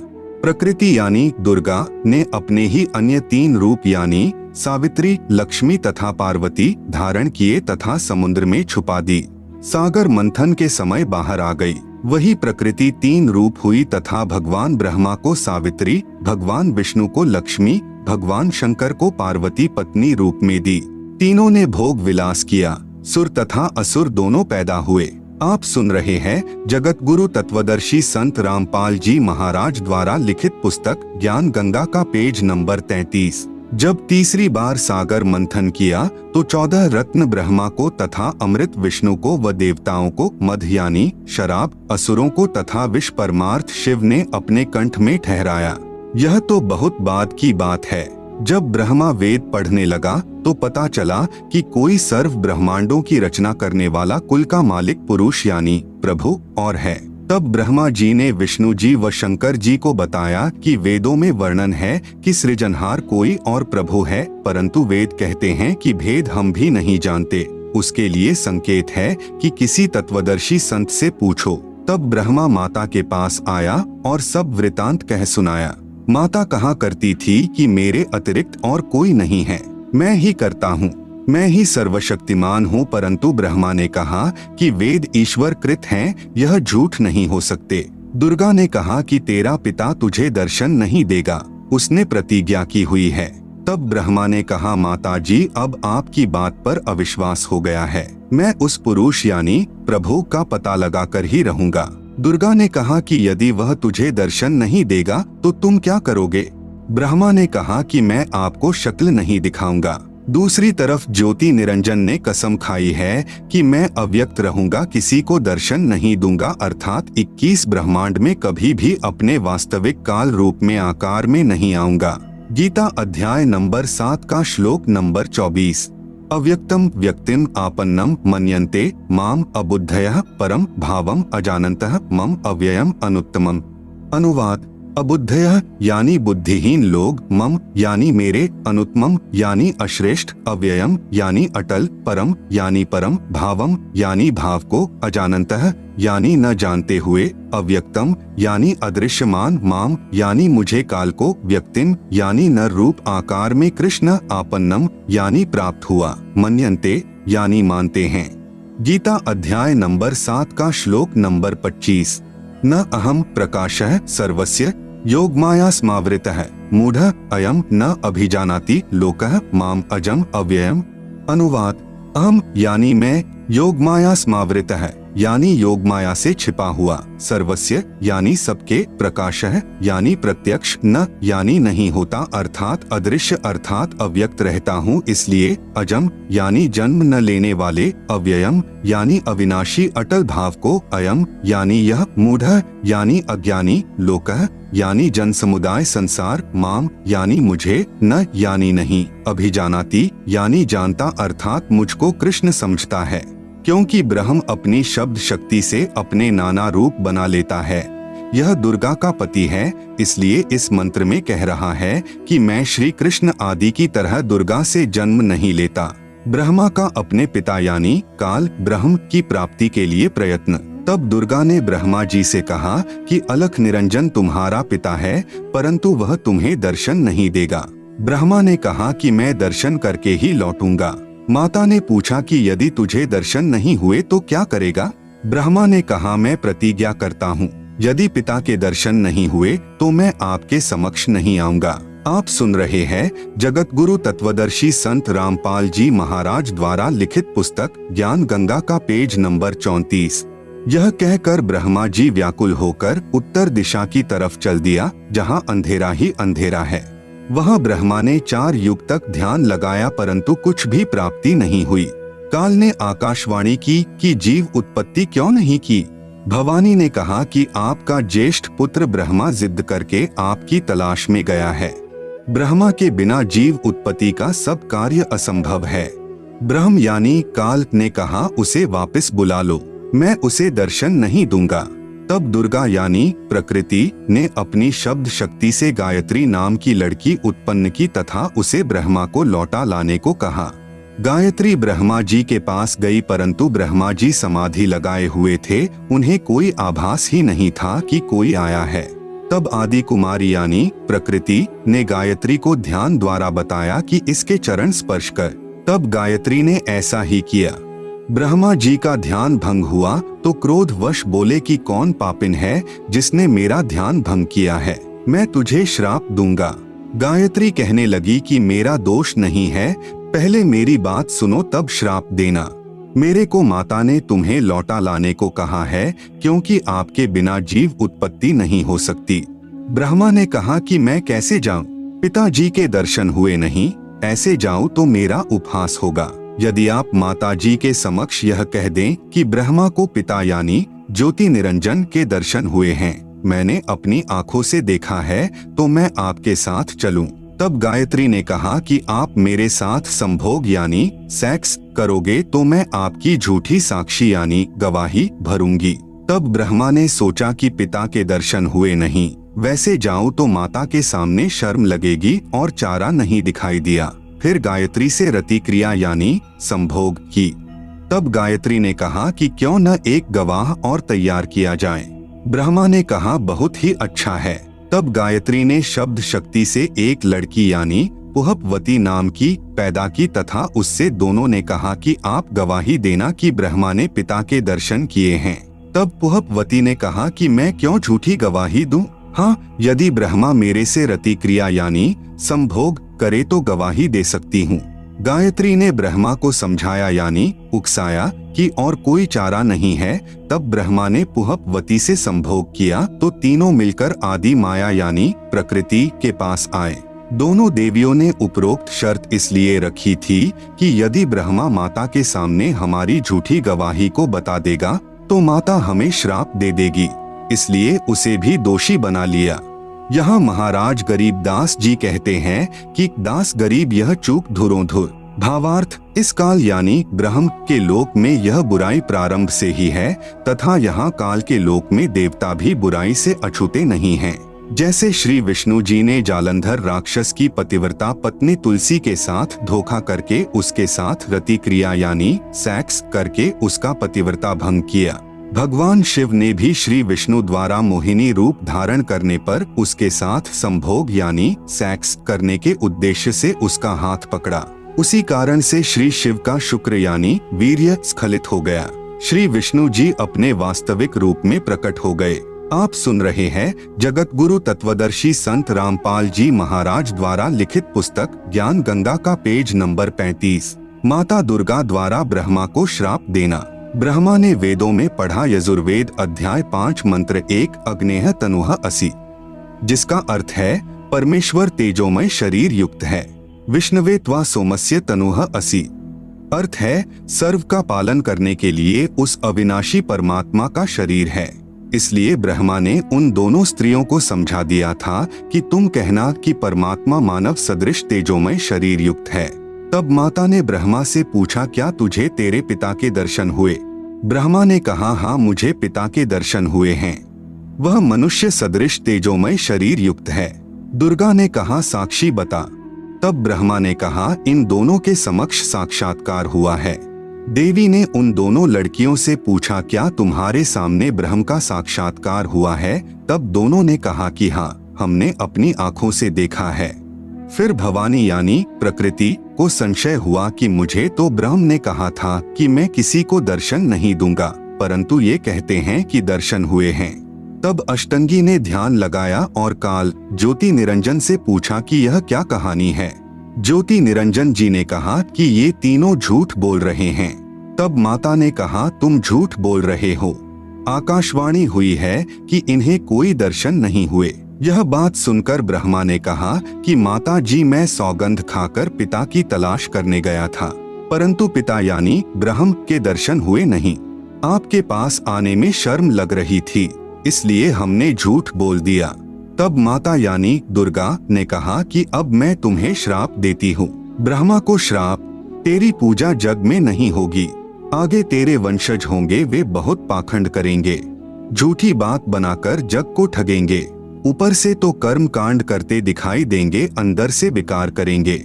प्रकृति यानी दुर्गा ने अपने ही अन्य 3 रूप यानी सावित्री, लक्ष्मी तथा पार्वती धारण किए तथा समुद्र में छुपा दी। सागर मंथन के समय बाहर आ गई। वही प्रकृति 3 रूप हुई तथा भगवान ब्रह्मा को सावित्री, भगवान विष्णु को लक्ष्मी, भगवान शंकर को पार्वती पत्नी रूप में दी। तीनों ने भोग विलास किया। सुर तथा असुर दोनों पैदा हुए। आप सुन रहे हैं जगत गुरु तत्वदर्शी संत रामपाल जी महाराज द्वारा लिखित पुस्तक ज्ञान गंगा का पेज नंबर 33। जब तीसरी बार सागर मंथन किया तो 14 रत्न ब्रह्मा को तथा अमृत विष्णु को व देवताओं को, मध यानी शराब असुरों को तथा विष परमार्थ शिव ने अपने कंठ में ठहराया। यह तो बहुत बाद की बात है। जब ब्रह्मा वेद पढ़ने लगा तो पता चला कि कोई सर्व ब्रह्मांडों की रचना करने वाला कुल का मालिक पुरुष यानी प्रभु और है। तब ब्रह्मा जी ने विष्णु जी व शंकर जी को बताया कि वेदों में वर्णन है कि सृजनहार कोई और प्रभु है, परंतु वेद कहते हैं कि भेद हम भी नहीं जानते। उसके लिए संकेत है कि किसी तत्वदर्शी संत से पूछो। तब ब्रह्मा माता के पास आया और सब वृतांत कह सुनाया। माता कहा करती थी कि मेरे अतिरिक्त और कोई नहीं है, मैं ही करता हूँ, मैं ही सर्वशक्तिमान हूँ। परंतु ब्रह्मा ने कहा कि वेद ईश्वर कृत हैं, यह झूठ नहीं हो सकते। दुर्गा ने कहा कि तेरा पिता तुझे दर्शन नहीं देगा, उसने प्रतिज्ञा की हुई है। तब ब्रह्मा ने कहा, माता जी अब आपकी बात पर अविश्वास हो गया है, मैं उस पुरुष यानी प्रभु का पता लगा कर ही रहूंगा। दुर्गा ने कहा कि यदि वह तुझे दर्शन नहीं देगा तो तुम क्या करोगे? ब्रह्मा ने कहा कि मैं आपको शक्ल नहीं दिखाऊंगा। दूसरी तरफ ज्योति निरंजन ने कसम खाई है कि मैं अव्यक्त रहूंगा, किसी को दर्शन नहीं दूंगा, अर्थात 21 ब्रह्मांड में कभी भी अपने वास्तविक काल रूप में आकार में नहीं आऊंगा। गीता अध्याय नंबर 7 का श्लोक नंबर 24। अव्यक्तम व्यक्तिम आपन्नम मन्यन्ते माम अबुद्धयः परम भावम अजानन्तः मम अव्ययम अनुत्तमम। अनुवाद, अबुद्धयः यानी बुद्धिहीन लोग, मम यानी मेरे, अनुत्तमम यानी अश्रेष्ठ, अव्ययम यानी अटल, परम यानी परम, भावम यानी भाव को, अजानन्तः यानी न जानते हुए, अव्यक्तम यानी अदृश्यमान, माम यानी मुझे, काल को, व्यक्तिम यानी न रूप आकार में, कृष्ण आपन्नम यानी प्राप्त हुआ, मन्यन्ते यानी मानते हैं। गीता अध्याय नंबर 7 का श्लोक नंबर 25। न अहम प्रकाशः सर्वस्य योगमाया स्मावृतः मूढ़ः अयम न अभिजानाति लोकः माम अजम अव्ययम। अनुवाद: अहम यानी मैं, योगमाया स्मावृतः यानी योगमाया से छिपा हुआ, सर्वस्य यानी सबके, प्रकाशः यानी प्रत्यक्ष, न यानी नहीं होता अर्थात अदृश्य अर्थात अव्यक्त रहता हूँ इसलिए, अजम यानी जन्म न लेने वाले, अव्ययम यानी अविनाशी अटल भाव को, अयम यानी यह, मूढ़ः यानी अज्ञानी, लोकः यानी जन समुदाय संसार, माम यानी मुझे, न यानी नहीं, अभिजानाति यानी जानता अर्थात मुझको कृष्ण समझता है, क्योंकि ब्रह्म अपनी शब्द शक्ति से अपने नाना रूप बना लेता है। यह दुर्गा का पति है, इसलिए इस मंत्र में कह रहा है कि मैं श्री कृष्ण आदि की तरह दुर्गा से जन्म नहीं लेता। ब्रह्मा का अपने पिता यानी काल ब्रह्म की प्राप्ति के लिए प्रयत्न। तब दुर्गा ने ब्रह्मा जी से कहा कि अलख निरंजन तुम्हारा पिता है, परंतु वह तुम्हें दर्शन नहीं देगा। ब्रह्मा ने कहा कि मैं दर्शन करके ही लौटूंगा। माता ने पूछा कि यदि तुझे दर्शन नहीं हुए तो क्या करेगा? ब्रह्मा ने कहा मैं प्रतिज्ञा करता हूँ, यदि पिता के दर्शन नहीं हुए तो मैं आपके समक्ष नहीं आऊंगा। आप सुन रहे हैं जगत गुरु तत्वदर्शी संत रामपाल जी महाराज द्वारा लिखित पुस्तक ज्ञान गंगा का पेज नंबर 34। यह कहकर ब्रह्मा जी व्याकुल होकर उत्तर दिशा की तरफ चल दिया, जहाँ अंधेरा ही अंधेरा है। वहाँ ब्रह्मा ने 4 युग तक ध्यान लगाया, परंतु कुछ भी प्राप्ति नहीं हुई। काल ने आकाशवाणी की कि जीव उत्पत्ति क्यों नहीं की। भवानी ने कहा कि आपका ज्येष्ठ पुत्र ब्रह्मा जिद करके आपकी तलाश में गया है। ब्रह्मा के बिना जीव उत्पत्ति का सब कार्य असंभव है। ब्रह्म यानी काल ने कहा उसे वापस बुला लो, मैं उसे दर्शन नहीं दूंगा। तब दुर्गा यानी प्रकृति ने अपनी शब्द शक्ति से गायत्री नाम की लड़की उत्पन्न की तथा उसे ब्रह्मा को लौटा लाने को कहा। गायत्री ब्रह्मा जी के पास गई, परंतु ब्रह्मा जी समाधि लगाए हुए थे, उन्हें कोई आभास ही नहीं था कि कोई आया है। तब आदि कुमारी यानी प्रकृति ने गायत्री को ध्यान द्वारा बताया कि इसके चरण स्पर्श कर। तब गायत्री ने ऐसा ही किया। ब्रह्मा जी का ध्यान भंग हुआ तो क्रोधवश बोले कि कौन पापिन है जिसने मेरा ध्यान भंग किया है, मैं तुझे श्राप दूंगा। गायत्री कहने लगी कि मेरा दोष नहीं है, पहले मेरी बात सुनो तब श्राप देना। मेरे को माता ने तुम्हें लौटा लाने को कहा है, क्योंकि आपके बिना जीव उत्पत्ति नहीं हो सकती। ब्रह्मा ने कहा कि मैं कैसे जाऊं, पिताजी के दर्शन हुए नहीं, ऐसे जाऊं तो मेरा उपहास होगा। यदि आप माता जी के समक्ष यह कह दें कि ब्रह्मा को पिता यानी ज्योति निरंजन के दर्शन हुए हैं, मैंने अपनी आंखों से देखा है, तो मैं आपके साथ चलूं। तब गायत्री ने कहा कि आप मेरे साथ संभोग यानी सेक्स करोगे तो मैं आपकी झूठी साक्षी यानी गवाही भरूंगी। तब ब्रह्मा ने सोचा कि पिता के दर्शन हुए नहीं, वैसे जाऊं तो माता के सामने शर्म लगेगी और चारा नहीं दिखाई दिया। फिर गायत्री से रति क्रिया यानी संभोग की। तब गायत्री ने कहा कि क्यों न एक गवाह और तैयार किया जाए। ब्रह्मा ने कहा बहुत ही अच्छा है। तब गायत्री ने शब्द शक्ति से एक लड़की यानी पुहपवती नाम की पैदा की तथा उससे दोनों ने कहा कि आप गवाही देना कि ब्रह्मा ने पिता के दर्शन किए हैं। तब पुहपवती ने कहा कि मैं क्यों झूठी गवाही दूं? हाँ, यदि ब्रह्मा मेरे से रति क्रिया यानी संभोग करे तो गवाही दे सकती हूँ। गायत्री ने ब्रह्मा को समझाया यानी उकसाया कि और कोई चारा नहीं है। तब ब्रह्मा ने पुहपवती से संभोग किया तो तीनों मिलकर आदि माया यानी प्रकृति के पास आए। दोनों देवियों ने उपरोक्त शर्त इसलिए रखी थी कि यदि ब्रह्मा माता के सामने हमारी झूठी गवाही को बता देगा तो माता हमें श्राप दे देगी, इसलिए उसे भी दोषी बना लिया। यहाँ महाराज गरीब दास जी कहते हैं कि दास गरीब यह चूक धुरों धुर। भावार्थ, इस काल यानी ब्रह्म के लोक में यह बुराई प्रारंभ से ही है तथा यहाँ काल के लोक में देवता भी बुराई से अछूते नहीं हैं। जैसे श्री विष्णु जी ने जालंधर राक्षस की पतिव्रता पत्नी तुलसी के साथ धोखा करके उसके साथ रति क्रिया यानी सेक्स करके उसका पतिव्रता भंग किया, भगवान शिव ने भी श्री विष्णु द्वारा मोहिनी रूप धारण करने पर उसके साथ संभोग यानी सेक्स करने के उद्देश्य से उसका हाथ पकड़ा। उसी कारण से श्री शिव का शुक्र यानी वीर्य स्खलित हो गया। श्री विष्णु जी अपने वास्तविक रूप में प्रकट हो गए। आप सुन रहे हैं जगत गुरु तत्वदर्शी संत रामपाल जी महाराज द्वारा लिखित पुस्तक ज्ञान गंगा का पेज नंबर 35। माता दुर्गा द्वारा ब्रह्मा को श्राप देना। ब्रह्मा ने वेदों में पढ़ा यजुर्वेद अध्याय 5 मंत्र 1 अग्नेह तनुह असि, जिसका अर्थ है परमेश्वर तेजोमय शरीर युक्त है। विष्णवे त्वा सोमस्य तनुह असि, अर्थ है सर्व का पालन करने के लिए उस अविनाशी परमात्मा का शरीर है। इसलिए ब्रह्मा ने उन दोनों स्त्रियों को समझा दिया था कि तुम कहना कि परमात्मा मानव सदृश तेजोमय शरीर युक्त है। तब माता ने ब्रह्मा से पूछा, क्या तुझे तेरे पिता के दर्शन हुए? ब्रह्मा ने कहा, हाँ मुझे पिता के दर्शन हुए हैं, वह मनुष्य सदृश तेजोमय शरीर युक्त है। दुर्गा ने कहा, साक्षी बता। तब ब्रह्मा ने कहा, इन दोनों के समक्ष साक्षात्कार हुआ है। देवी ने उन दोनों लड़कियों से पूछा, क्या तुम्हारे सामने ब्रह्म का साक्षात्कार हुआ है? तब दोनों ने कहा कि हाँ, हमने अपनी आंखों से देखा है। फिर भवानी यानी प्रकृति को संशय हुआ कि मुझे तो ब्रह्म ने कहा था कि मैं किसी को दर्शन नहीं दूंगा, परंतु ये कहते हैं कि दर्शन हुए हैं। तब अष्टंगी ने ध्यान लगाया और काल ज्योति निरंजन से पूछा कि यह क्या कहानी है। ज्योति निरंजन जी ने कहा कि ये तीनों झूठ बोल रहे हैं। तब माता ने कहा, तुम झूठ बोल रहे हो। आकाशवाणी हुई है कि इन्हें कोई दर्शन नहीं हुए। यह बात सुनकर ब्रह्मा ने कहा कि माता जी, मैं सौगंध खाकर पिता की तलाश करने गया था, परंतु पिता यानी ब्रह्म के दर्शन हुए नहीं। आपके पास आने में शर्म लग रही थी, इसलिए हमने झूठ बोल दिया। तब माता यानी दुर्गा ने कहा कि अब मैं तुम्हें श्राप देती हूँ। ब्रह्मा को श्राप, तेरी पूजा जग में नहीं होगी। आगे तेरे वंशज होंगे, वे बहुत पाखंड करेंगे, झूठी बात बनाकर जग को ठगेंगे। ऊपर से तो कर्म कांड करते दिखाई देंगे, अंदर से विकार करेंगे।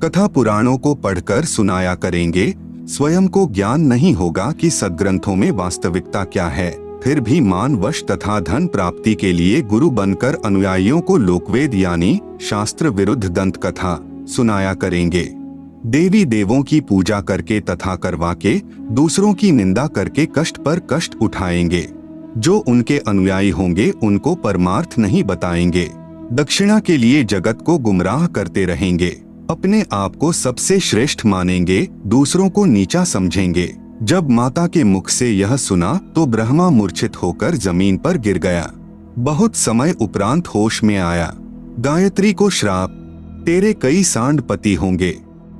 कथा पुराणों को पढ़कर सुनाया करेंगे, स्वयं को ज्ञान नहीं होगा कि सद्ग्रंथों में वास्तविकता क्या है। फिर भी मान वश तथा धन प्राप्ति के लिए गुरु बनकर अनुयायियों को लोकवेद यानी शास्त्र विरुद्ध दंत कथा सुनाया करेंगे। देवी देवों की पूजा करके तथा करवा के दूसरों की निंदा करके कष्ट पर कष्ट उठाएंगे। जो उनके अनुयायी होंगे उनको परमार्थ नहीं बताएंगे, दक्षिणा के लिए जगत को गुमराह करते रहेंगे। अपने आप को सबसे श्रेष्ठ मानेंगे, दूसरों को नीचा समझेंगे। जब माता के मुख से यह सुना तो ब्रह्मा मूर्छित होकर जमीन पर गिर गया। बहुत समय उपरांत होश में आया। गायत्री को श्राप, तेरे कई सांड पति होंगे,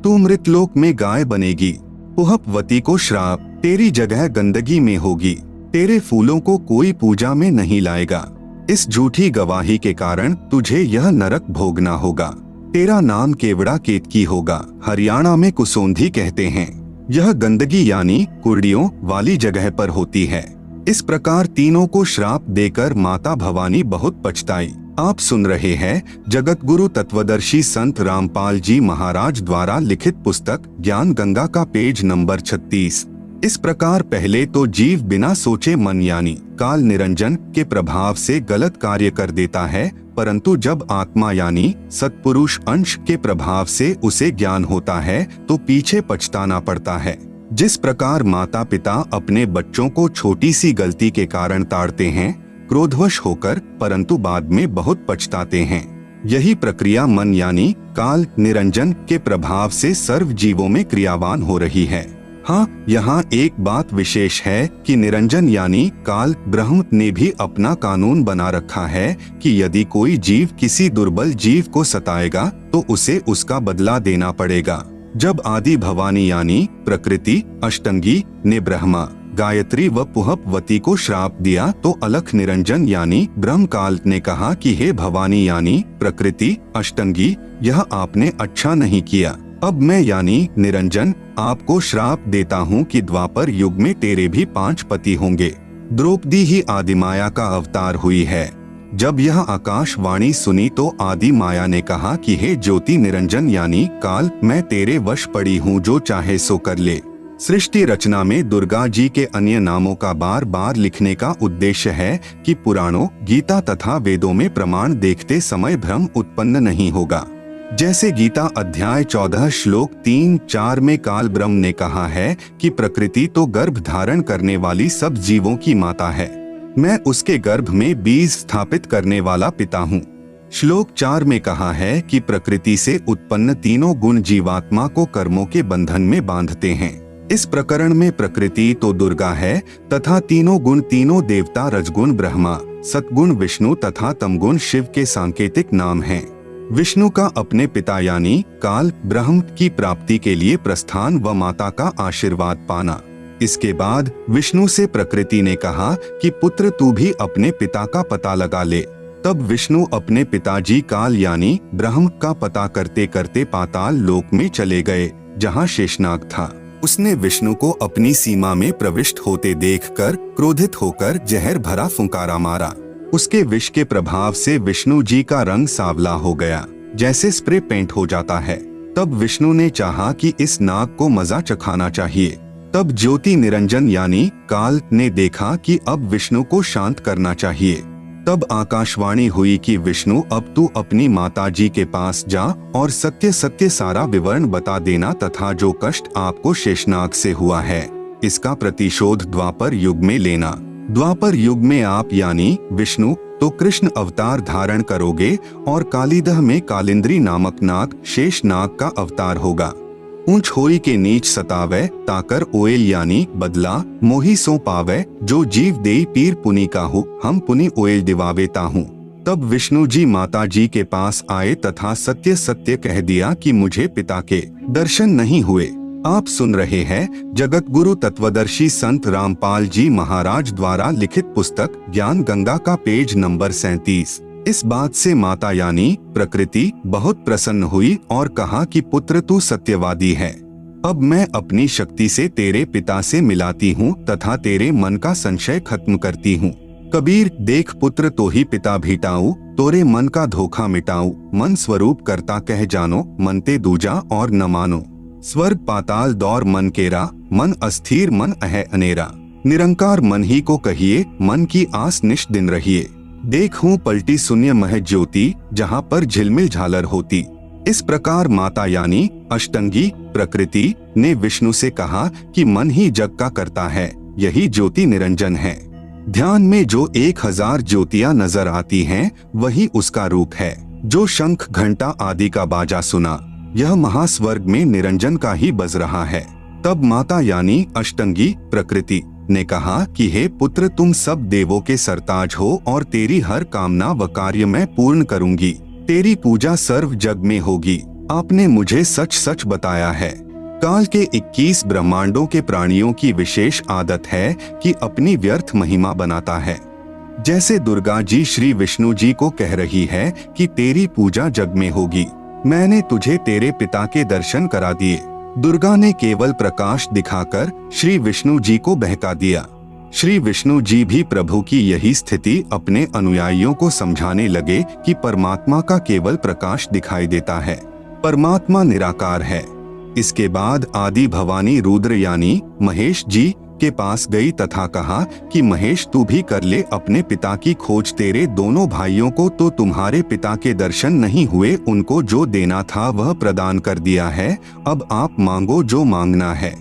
तू मृतलोक में गाय बनेगी। पुहपवती को श्राप, तेरी जगह गंदगी में होगी, तेरे फूलों को कोई पूजा में नहीं लाएगा। इस झूठी गवाही के कारण तुझे यह नरक भोगना होगा। तेरा नाम केवड़ा केतकी होगा। हरियाणा में कुसोंधी कहते हैं। यह गंदगी यानी कुर्डियों वाली जगह पर होती है। इस प्रकार तीनों को श्राप देकर माता भवानी बहुत पछताई। आप सुन रहे हैं जगत गुरु तत्वदर्शी संत रामपाल जी महाराज द्वारा लिखित पुस्तक ज्ञान गंगा का पेज नंबर 36। इस प्रकार पहले तो जीव बिना सोचे मन यानी काल निरंजन के प्रभाव से गलत कार्य कर देता है, परंतु जब आत्मा यानी सत्पुरुष अंश के प्रभाव से उसे ज्ञान होता है तो पीछे पछताना पड़ता है। जिस प्रकार माता पिता अपने बच्चों को छोटी सी गलती के कारण ताड़ते हैं क्रोधवश होकर, परंतु बाद में बहुत पछताते हैं, यही प्रक्रिया मन यानी काल निरंजन के प्रभाव से सर्व जीवों में क्रियावान हो रही है। हाँ, यहाँ एक बात विशेष है कि निरंजन यानी काल ब्रह्म ने भी अपना कानून बना रखा है कि यदि कोई जीव किसी दुर्बल जीव को सताएगा तो उसे उसका बदला देना पड़ेगा। जब आदि भवानी यानी प्रकृति अष्टंगी ने ब्रह्मा गायत्री व पुहपवती को श्राप दिया तो अलख निरंजन यानी ब्रह्मकाल ने कहा कि हे भवानी यानी प्रकृति अष्टंगी, यह आपने अच्छा नहीं किया। अब मैं यानी निरंजन आपको श्राप देता हूँ कि द्वापर युग में तेरे भी 5 पति होंगे। द्रौपदी ही आदिमाया का अवतार हुई है। जब यह आकाशवाणी सुनी तो आदि माया ने कहा कि हे ज्योति निरंजन यानी काल, मैं तेरे वश पड़ी हूँ, जो चाहे सो कर ले। सृष्टि रचना में दुर्गा जी के अन्य नामों का बार बार लिखने का उद्देश्य है कि पुराणों, गीता तथा वेदों में प्रमाण देखते समय भ्रम उत्पन्न नहीं होगा। जैसे गीता अध्याय 14 श्लोक 3-4 में काल ब्रह्म ने कहा है कि प्रकृति तो गर्भ धारण करने वाली सब जीवों की माता है, मैं उसके गर्भ में बीज स्थापित करने वाला पिता हूँ। श्लोक 4 में कहा है कि प्रकृति से उत्पन्न तीनों गुण जीवात्मा को कर्मों के बंधन में बांधते हैं। इस प्रकरण में प्रकृति तो दुर्गा है तथा तीनों गुण तीनों देवता रजगुण ब्रह्मा, सतगुण विष्णु तथा तमगुण शिव के सांकेतिक नाम हैं। विष्णु का अपने पिता यानी काल ब्रह्म की प्राप्ति के लिए प्रस्थान व माता का आशीर्वाद पाना। इसके बाद विष्णु से प्रकृति ने कहा कि पुत्र तू भी अपने पिता का पता लगा ले। तब विष्णु अपने पिताजी काल यानी ब्रह्म का पता करते करते पाताल लोक में चले गए, जहाँ शेषनाग था। उसने विष्णु को अपनी सीमा में प्रविष्ट होते देखकर क्रोधित होकर जहर भरा फुंकारा मारा। उसके विष के प्रभाव से विष्णु जी का रंग सांवला हो गया, जैसे स्प्रे पेंट हो जाता है। तब विष्णु ने चाहा कि इस नाग को मजा चखाना चाहिए। तब ज्योति निरंजन यानी काल ने देखा कि अब विष्णु को शांत करना चाहिए। तब आकाशवाणी हुई कि विष्णु अब तू अपनी माता जी के पास जा और सत्य सत्य सारा विवरण बता देना तथा जो कष्ट आपको शेषनाग से हुआ है, इसका प्रतिशोध द्वापर युग में लेना। द्वापर युग में आप यानी विष्णु तो कृष्ण अवतार धारण करोगे और कालीदह में कालिंद्री नामक नाग शेषनाग का अवतार होगा। ऊंच होई के नीच सतावे ताकर ओएल यानी बदला मोही सो पावे, जो जीव देई पीर पुनि काहू हम पुनि ओएल दिवावेता हूँ। तब विष्णु जी माता जी के पास आए तथा सत्य सत्य कह दिया कि मुझे पिता के दर्शन नहीं हुए। आप सुन रहे हैं जगत गुरु तत्वदर्शी संत रामपाल जी महाराज द्वारा लिखित पुस्तक ज्ञान गंगा का पेज नंबर 37। इस बात से माता यानी प्रकृति बहुत प्रसन्न हुई और कहा कि पुत्र तू सत्यवादी है। अब मैं अपनी शक्ति से तेरे पिता से मिलाती हूँ तथा तेरे मन का संशय खत्म करती हूँ। कबीर देख पुत्र तो ही पिता भीटाऊं, तोरे मन का धोखा मिटाऊं। मन स्वरूप करता कह जानो, मनते दूजा और न मानो। स्वर्ग पाताल दौर मन केरा, मन अस्थिर मन अह अनेरा। निरंकार मन ही को कहिए, मन की आस निश दिन रहिए। देखूं पलटी शून्य मह ज्योति, जहाँ पर झिलमिल झालर होती। इस प्रकार माता यानी अष्टंगी प्रकृति ने विष्णु से कहा कि मन ही जग का करता है, यही ज्योति निरंजन है। ध्यान में जो 1000 ज्योतियां नजर आती हैं, वही उसका रूप है। जो शंख घंटा आदि का बाजा सुना, यह महास्वर्ग में निरंजन का ही बज रहा है। तब माता यानी अष्टंगी प्रकृति ने कहा कि हे पुत्र, तुम सब देवों के सरताज हो और तेरी हर कामना व कार्य मैं पूर्ण करूंगी। तेरी पूजा सर्व जग में होगी। आपने मुझे सच सच बताया है। काल के 21 ब्रह्मांडों के प्राणियों की विशेष आदत है कि अपनी व्यर्थ महिमा बनाता है। जैसे दुर्गा जी श्री विष्णु जी को कह रही है कि तेरी पूजा जग में होगी, मैंने तुझे तेरे पिता के दर्शन करा दिए। दुर्गा ने केवल प्रकाश दिखाकर श्री विष्णु जी को बहका दिया। श्री विष्णु जी भी प्रभु की यही स्थिति अपने अनुयायियों को समझाने लगे कि परमात्मा का केवल प्रकाश दिखाई देता है, परमात्मा निराकार है। इसके बाद आदि भवानी रुद्र यानी महेश जी के पास गई तथा कहा कि महेश तू भी कर ले अपने पिता की खोज। तेरे दोनों भाइयों को तो तुम्हारे पिता के दर्शन नहीं हुए, उनको जो देना था वह प्रदान कर दिया है, अब आप मांगो जो मांगना है।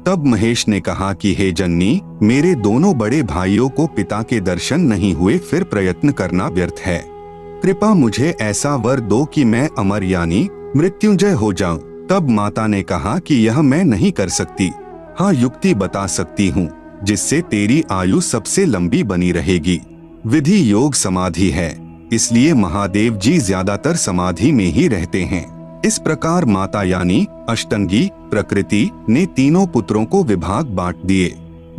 तब महेश ने कहा कि हे जननी, मेरे दोनों बड़े भाइयों को पिता के दर्शन नहीं हुए, फिर प्रयत्न करना व्यर्थ है। कृपा मुझे ऐसा वर दो कि मैं अमर यानी मृत्युंजय हो जाऊं। तब माता ने कहा कि यह मैं नहीं कर सकती, हाँ युक्ति बता सकती हूँ जिससे तेरी आयु सबसे लंबी बनी रहेगी। विधि योग समाधि है, इसलिए महादेव जी ज्यादातर समाधि में ही रहते हैं। इस प्रकार माता यानी अष्टंगी प्रकृति ने तीनों पुत्रों को विभाग बांट दिए।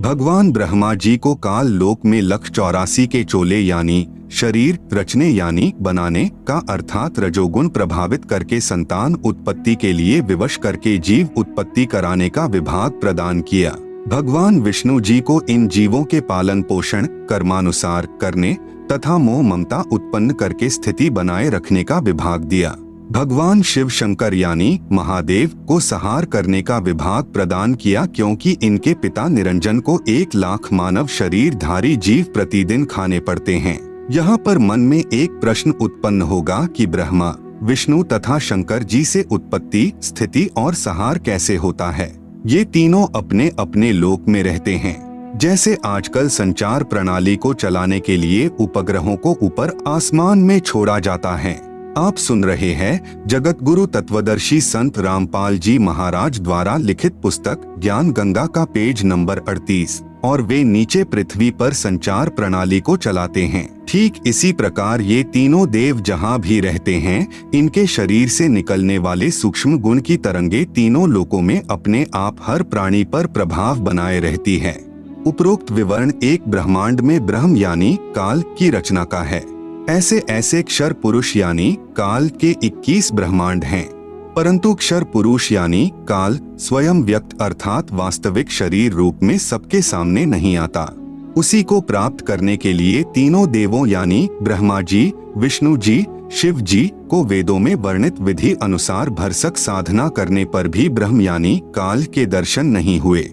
भगवान ब्रह्मा जी को काल लोक में 184 के चोले यानी शरीर रचने यानी बनाने का अर्थात रजोगुण प्रभावित करके संतान उत्पत्ति के लिए विवश करके जीव उत्पत्ति कराने का विभाग प्रदान किया। भगवान विष्णु जी को इन जीवों के पालन पोषण कर्मानुसार करने तथा मोह ममता उत्पन्न करके स्थिति बनाए रखने का विभाग दिया। भगवान शिव शंकर यानी महादेव को संहार करने का विभाग प्रदान किया, क्योंकि इनके पिता निरंजन को 1 लाख मानव शरीरधारी जीव प्रतिदिन खाने पड़ते हैं। यहाँ पर मन में एक प्रश्न उत्पन्न होगा कि ब्रह्मा, विष्णु तथा शंकर जी से उत्पत्ति, स्थिति और संहार कैसे होता है? ये तीनों अपने अपने लोक में रहते हैं। जैसे आजकल संचार प्रणाली को चलाने के लिए उपग्रहों को ऊपर आसमान में छोड़ा जाता है। आप सुन रहे हैं जगत गुरु तत्वदर्शी संत रामपाल जी महाराज द्वारा लिखित पुस्तक ज्ञान गंगा का पेज नंबर 38, और वे नीचे पृथ्वी पर संचार प्रणाली को चलाते हैं। ठीक इसी प्रकार ये तीनों देव जहाँ भी रहते हैं, इनके शरीर से निकलने वाले सूक्ष्म गुण की तरंगे तीनों लोकों में अपने आप हर प्राणी पर प्रभाव बनाए रहती है। उपरोक्त विवरण एक ब्रह्मांड में ब्रह्म यानी काल की रचना का है। ऐसे ऐसे क्षर पुरुष यानी काल के 21 ब्रह्मांड हैं, परंतु क्षर पुरुष यानी काल स्वयं व्यक्त अर्थात वास्तविक शरीर रूप में सबके सामने नहीं आता। उसी को प्राप्त करने के लिए तीनों देवों यानी ब्रह्मा जी, विष्णु जी, शिव जी को वेदों में वर्णित विधि अनुसार भरसक साधना करने पर भी ब्रह्म यानी काल के दर्शन नहीं हुए।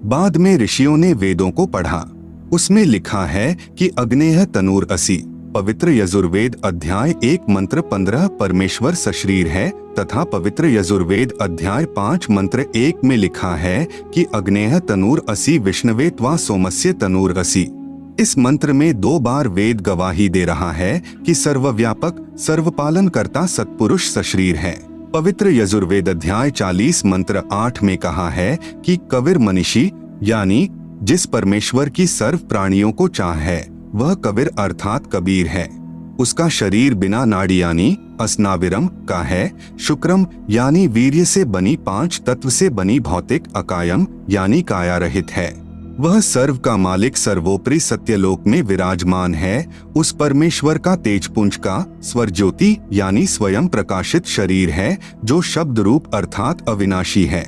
बाद में ऋषियों ने वेदों को पढ़ा। उसमें लिखा है कि अग्नेय तनूर असि, पवित्र यजुर्वेद अध्याय 1 मंत्र 15 परमेश्वर सशरीर है, तथा पवित्र यजुर्वेद अध्याय 5 मंत्र 1 में लिखा है कि अग्नेय तनूर असि विष्णवे त्वा सोमस्य तनूर असि। इस मंत्र में 2 बार वेद गवाही दे रहा है कि सर्वव्यापक सर्वपालन करता सत्पुरुष सशरीर है। पवित्र यजुर्वेद अध्याय 40 मंत्र 8 में कहा है कि कबीर मनीषी यानी जिस परमेश्वर की सर्व प्राणियों को चाह है, वह कबीर अर्थात कबीर है। उसका शरीर बिना नाड़ी यानी अस्नाविरम का है। शुक्रम यानी वीर्य से बनी 5 तत्व से बनी भौतिक अकायम यानी काया रहित है। वह सर्व का मालिक सर्वोपरि सत्यलोक में विराजमान है। उस परमेश्वर का तेजपुंज का स्वर ज्योति यानी स्वयं प्रकाशित शरीर है, जो शब्द रूप अर्थात अविनाशी है।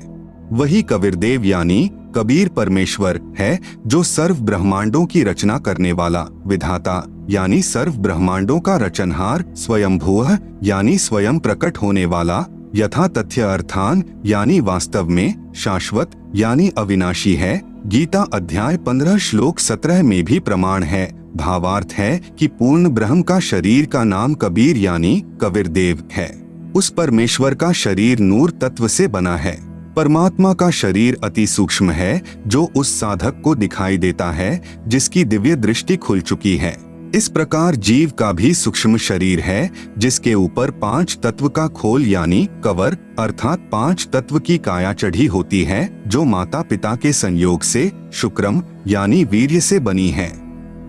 वही कबीरदेव यानी कबीर परमेश्वर है, जो सर्व ब्रह्मांडों की रचना करने वाला विधाता यानी सर्व ब्रह्मांडों का रचनहार, स्वयंभूः यानी स्वयं प्रकट होने वाला, यथा तथ्य अर्थान यानी वास्तव में, शाश्वत यानी अविनाशी है। गीता अध्याय 15 श्लोक 17 में भी प्रमाण है। भावार्थ है कि पूर्ण ब्रह्म का शरीर का नाम कबीर यानी कबीरदेव है। उस परमेश्वर का शरीर नूर तत्व से बना है। परमात्मा का शरीर अति सूक्ष्म है, जो उस साधक को दिखाई देता है जिसकी दिव्य दृष्टि खुल चुकी है। इस प्रकार जीव का भी सूक्ष्म शरीर है, जिसके ऊपर 5 तत्व का खोल यानी कवर अर्थात 5 तत्व की काया चढ़ी होती है, जो माता पिता के संयोग से शुक्रम यानी वीर्य से बनी है।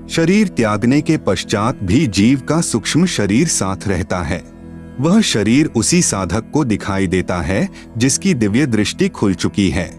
शरीर त्यागने के पश्चात भी जीव का सूक्ष्म शरीर साथ रहता है। वह शरीर उसी साधक को दिखाई देता है जिसकी दिव्य दृष्टि खुल चुकी है।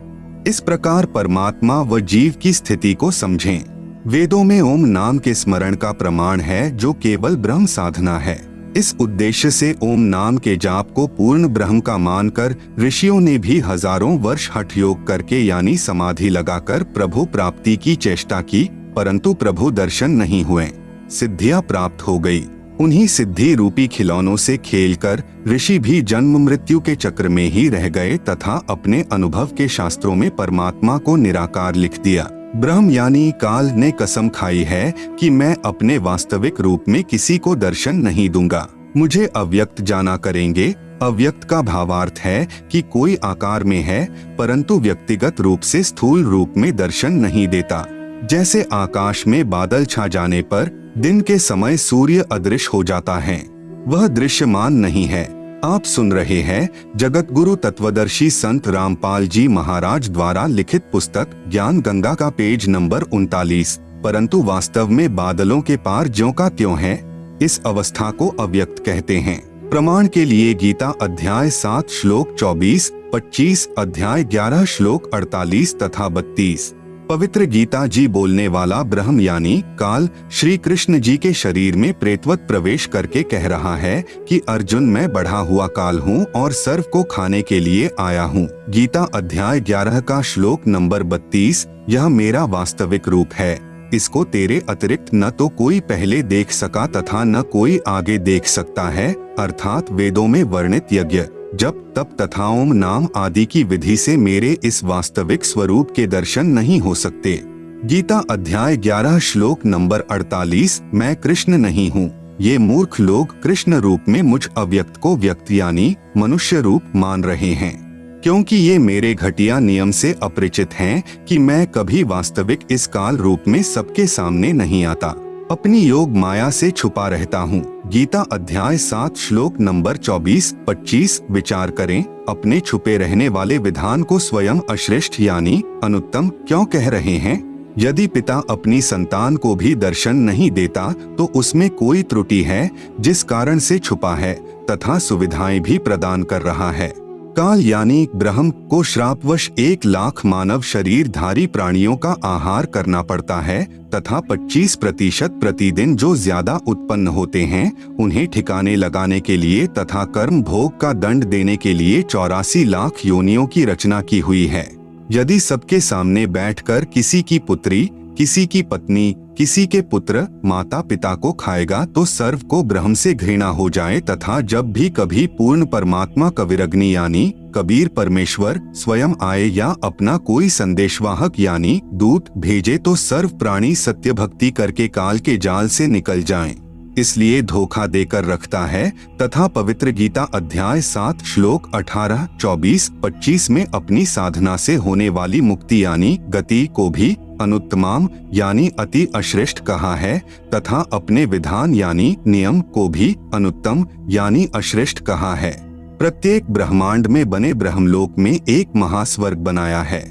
इस प्रकार परमात्मा व जीव की स्थिति को समझें। वेदों में ओम नाम के स्मरण का प्रमाण है, जो केवल ब्रह्म साधना है। इस उद्देश्य से ओम नाम के जाप को पूर्ण ब्रह्म का मानकर ऋषियों ने भी हजारों वर्ष हठ योग करके यानी समाधि लगाकर प्रभु प्राप्ति की चेष्टा की, परंतु प्रभु दर्शन नहीं हुए। सिद्धियां प्राप्त हो गई। उन्हीं सिद्धि रूपी खिलौनों से खेलकर ऋषि भी जन्म मृत्यु के चक्र में ही रह गए तथा अपने अनुभव के शास्त्रों में परमात्मा को निराकार लिख दिया। ब्रह्म यानी काल ने कसम खाई है कि मैं अपने वास्तविक रूप में किसी को दर्शन नहीं दूंगा, मुझे अव्यक्त जाना करेंगे। अव्यक्त का भावार्थ है कि कोई आकार में है, परंतु व्यक्तिगत रूप से स्थूल रूप में दर्शन नहीं देता। जैसे आकाश में बादल छा जाने पर दिन के समय सूर्य अदृश्य हो जाता है, वह दृश्यमान नहीं है। आप सुन रहे हैं जगत गुरु तत्वदर्शी संत रामपाल जी महाराज द्वारा लिखित पुस्तक ज्ञान गंगा का पेज नंबर 39। परंतु वास्तव में बादलों के पार ज्यों का त्यों है। इस अवस्था को अव्यक्त कहते हैं। प्रमाण के लिए गीता अध्याय 7 श्लोक 24, 25 अध्याय 11 श्लोक 48 तथा 32। पवित्र गीता जी बोलने वाला ब्रह्म यानी काल श्री कृष्ण जी के शरीर में प्रेतवत प्रवेश करके कह रहा है कि अर्जुन मैं बढ़ा हुआ काल हूँ और सर्व को खाने के लिए आया हूँ। गीता अध्याय 11 का श्लोक नंबर 32। यह मेरा वास्तविक रूप है। इसको तेरे अतिरिक्त न तो कोई पहले देख सका तथा न कोई आगे देख सकता है, अर्थात वेदों में वर्णित यज्ञ, जप, तप तथा ओम नाम आदि की विधि से मेरे इस वास्तविक स्वरूप के दर्शन नहीं हो सकते। गीता अध्याय 11 श्लोक नंबर 48। मैं कृष्ण नहीं हूँ। ये मूर्ख लोग कृष्ण रूप में मुझ अव्यक्त को व्यक्त यानी मनुष्य रूप मान रहे हैं, क्योंकि ये मेरे घटिया नियम से अपरिचित हैं कि मैं कभी वास्तविक इस काल रूप में सबके सामने नहीं आता, अपनी योग माया से छुपा रहता हूँ। गीता अध्याय 7 श्लोक नंबर 24-25। विचार करें, अपने छुपे रहने वाले विधान को स्वयं अश्रेष्ठ यानी अनुत्तम क्यों कह रहे हैं? यदि पिता अपनी संतान को भी दर्शन नहीं देता तो उसमें कोई त्रुटि है जिस कारण से छुपा है तथा सुविधाएं भी प्रदान कर रहा है। काल यानी ब्रह्म को श्रापवश 1 लाख मानव शरीरधारी प्राणियों का आहार करना पड़ता है तथा 25% प्रतिदिन जो ज्यादा उत्पन्न होते हैं उन्हें ठिकाने लगाने के लिए तथा कर्म भोग का दंड देने के लिए 84 लाख योनियों की रचना की हुई है। यदि सबके सामने बैठकर किसी की पुत्री, किसी की पत्नी, किसी के पुत्र माता पिता को खाएगा तो सर्व को ब्रह्म से घृणा हो जाए तथा जब भी कभी पूर्ण परमात्मा कविरग्नि यानी कबीर परमेश्वर स्वयं आए या अपना कोई संदेशवाहक यानी दूत भेजे तो सर्व प्राणी सत्य भक्ति करके काल के जाल से निकल जाएं। इसलिए धोखा देकर रखता है तथा पवित्र गीता अध्याय 7 श्लोक 18, 24, 25 में अपनी साधना से होने वाली मुक्ति यानी गति को भी अनुत्तमाम यानी अति अश्रेष्ठ कहा है तथा अपने विधान यानी नियम को भी अनुत्तम यानी अश्रेष्ठ कहा है। प्रत्येक ब्रह्मांड में बने ब्रह्मलोक में एक महास्वर्ग बनाया है।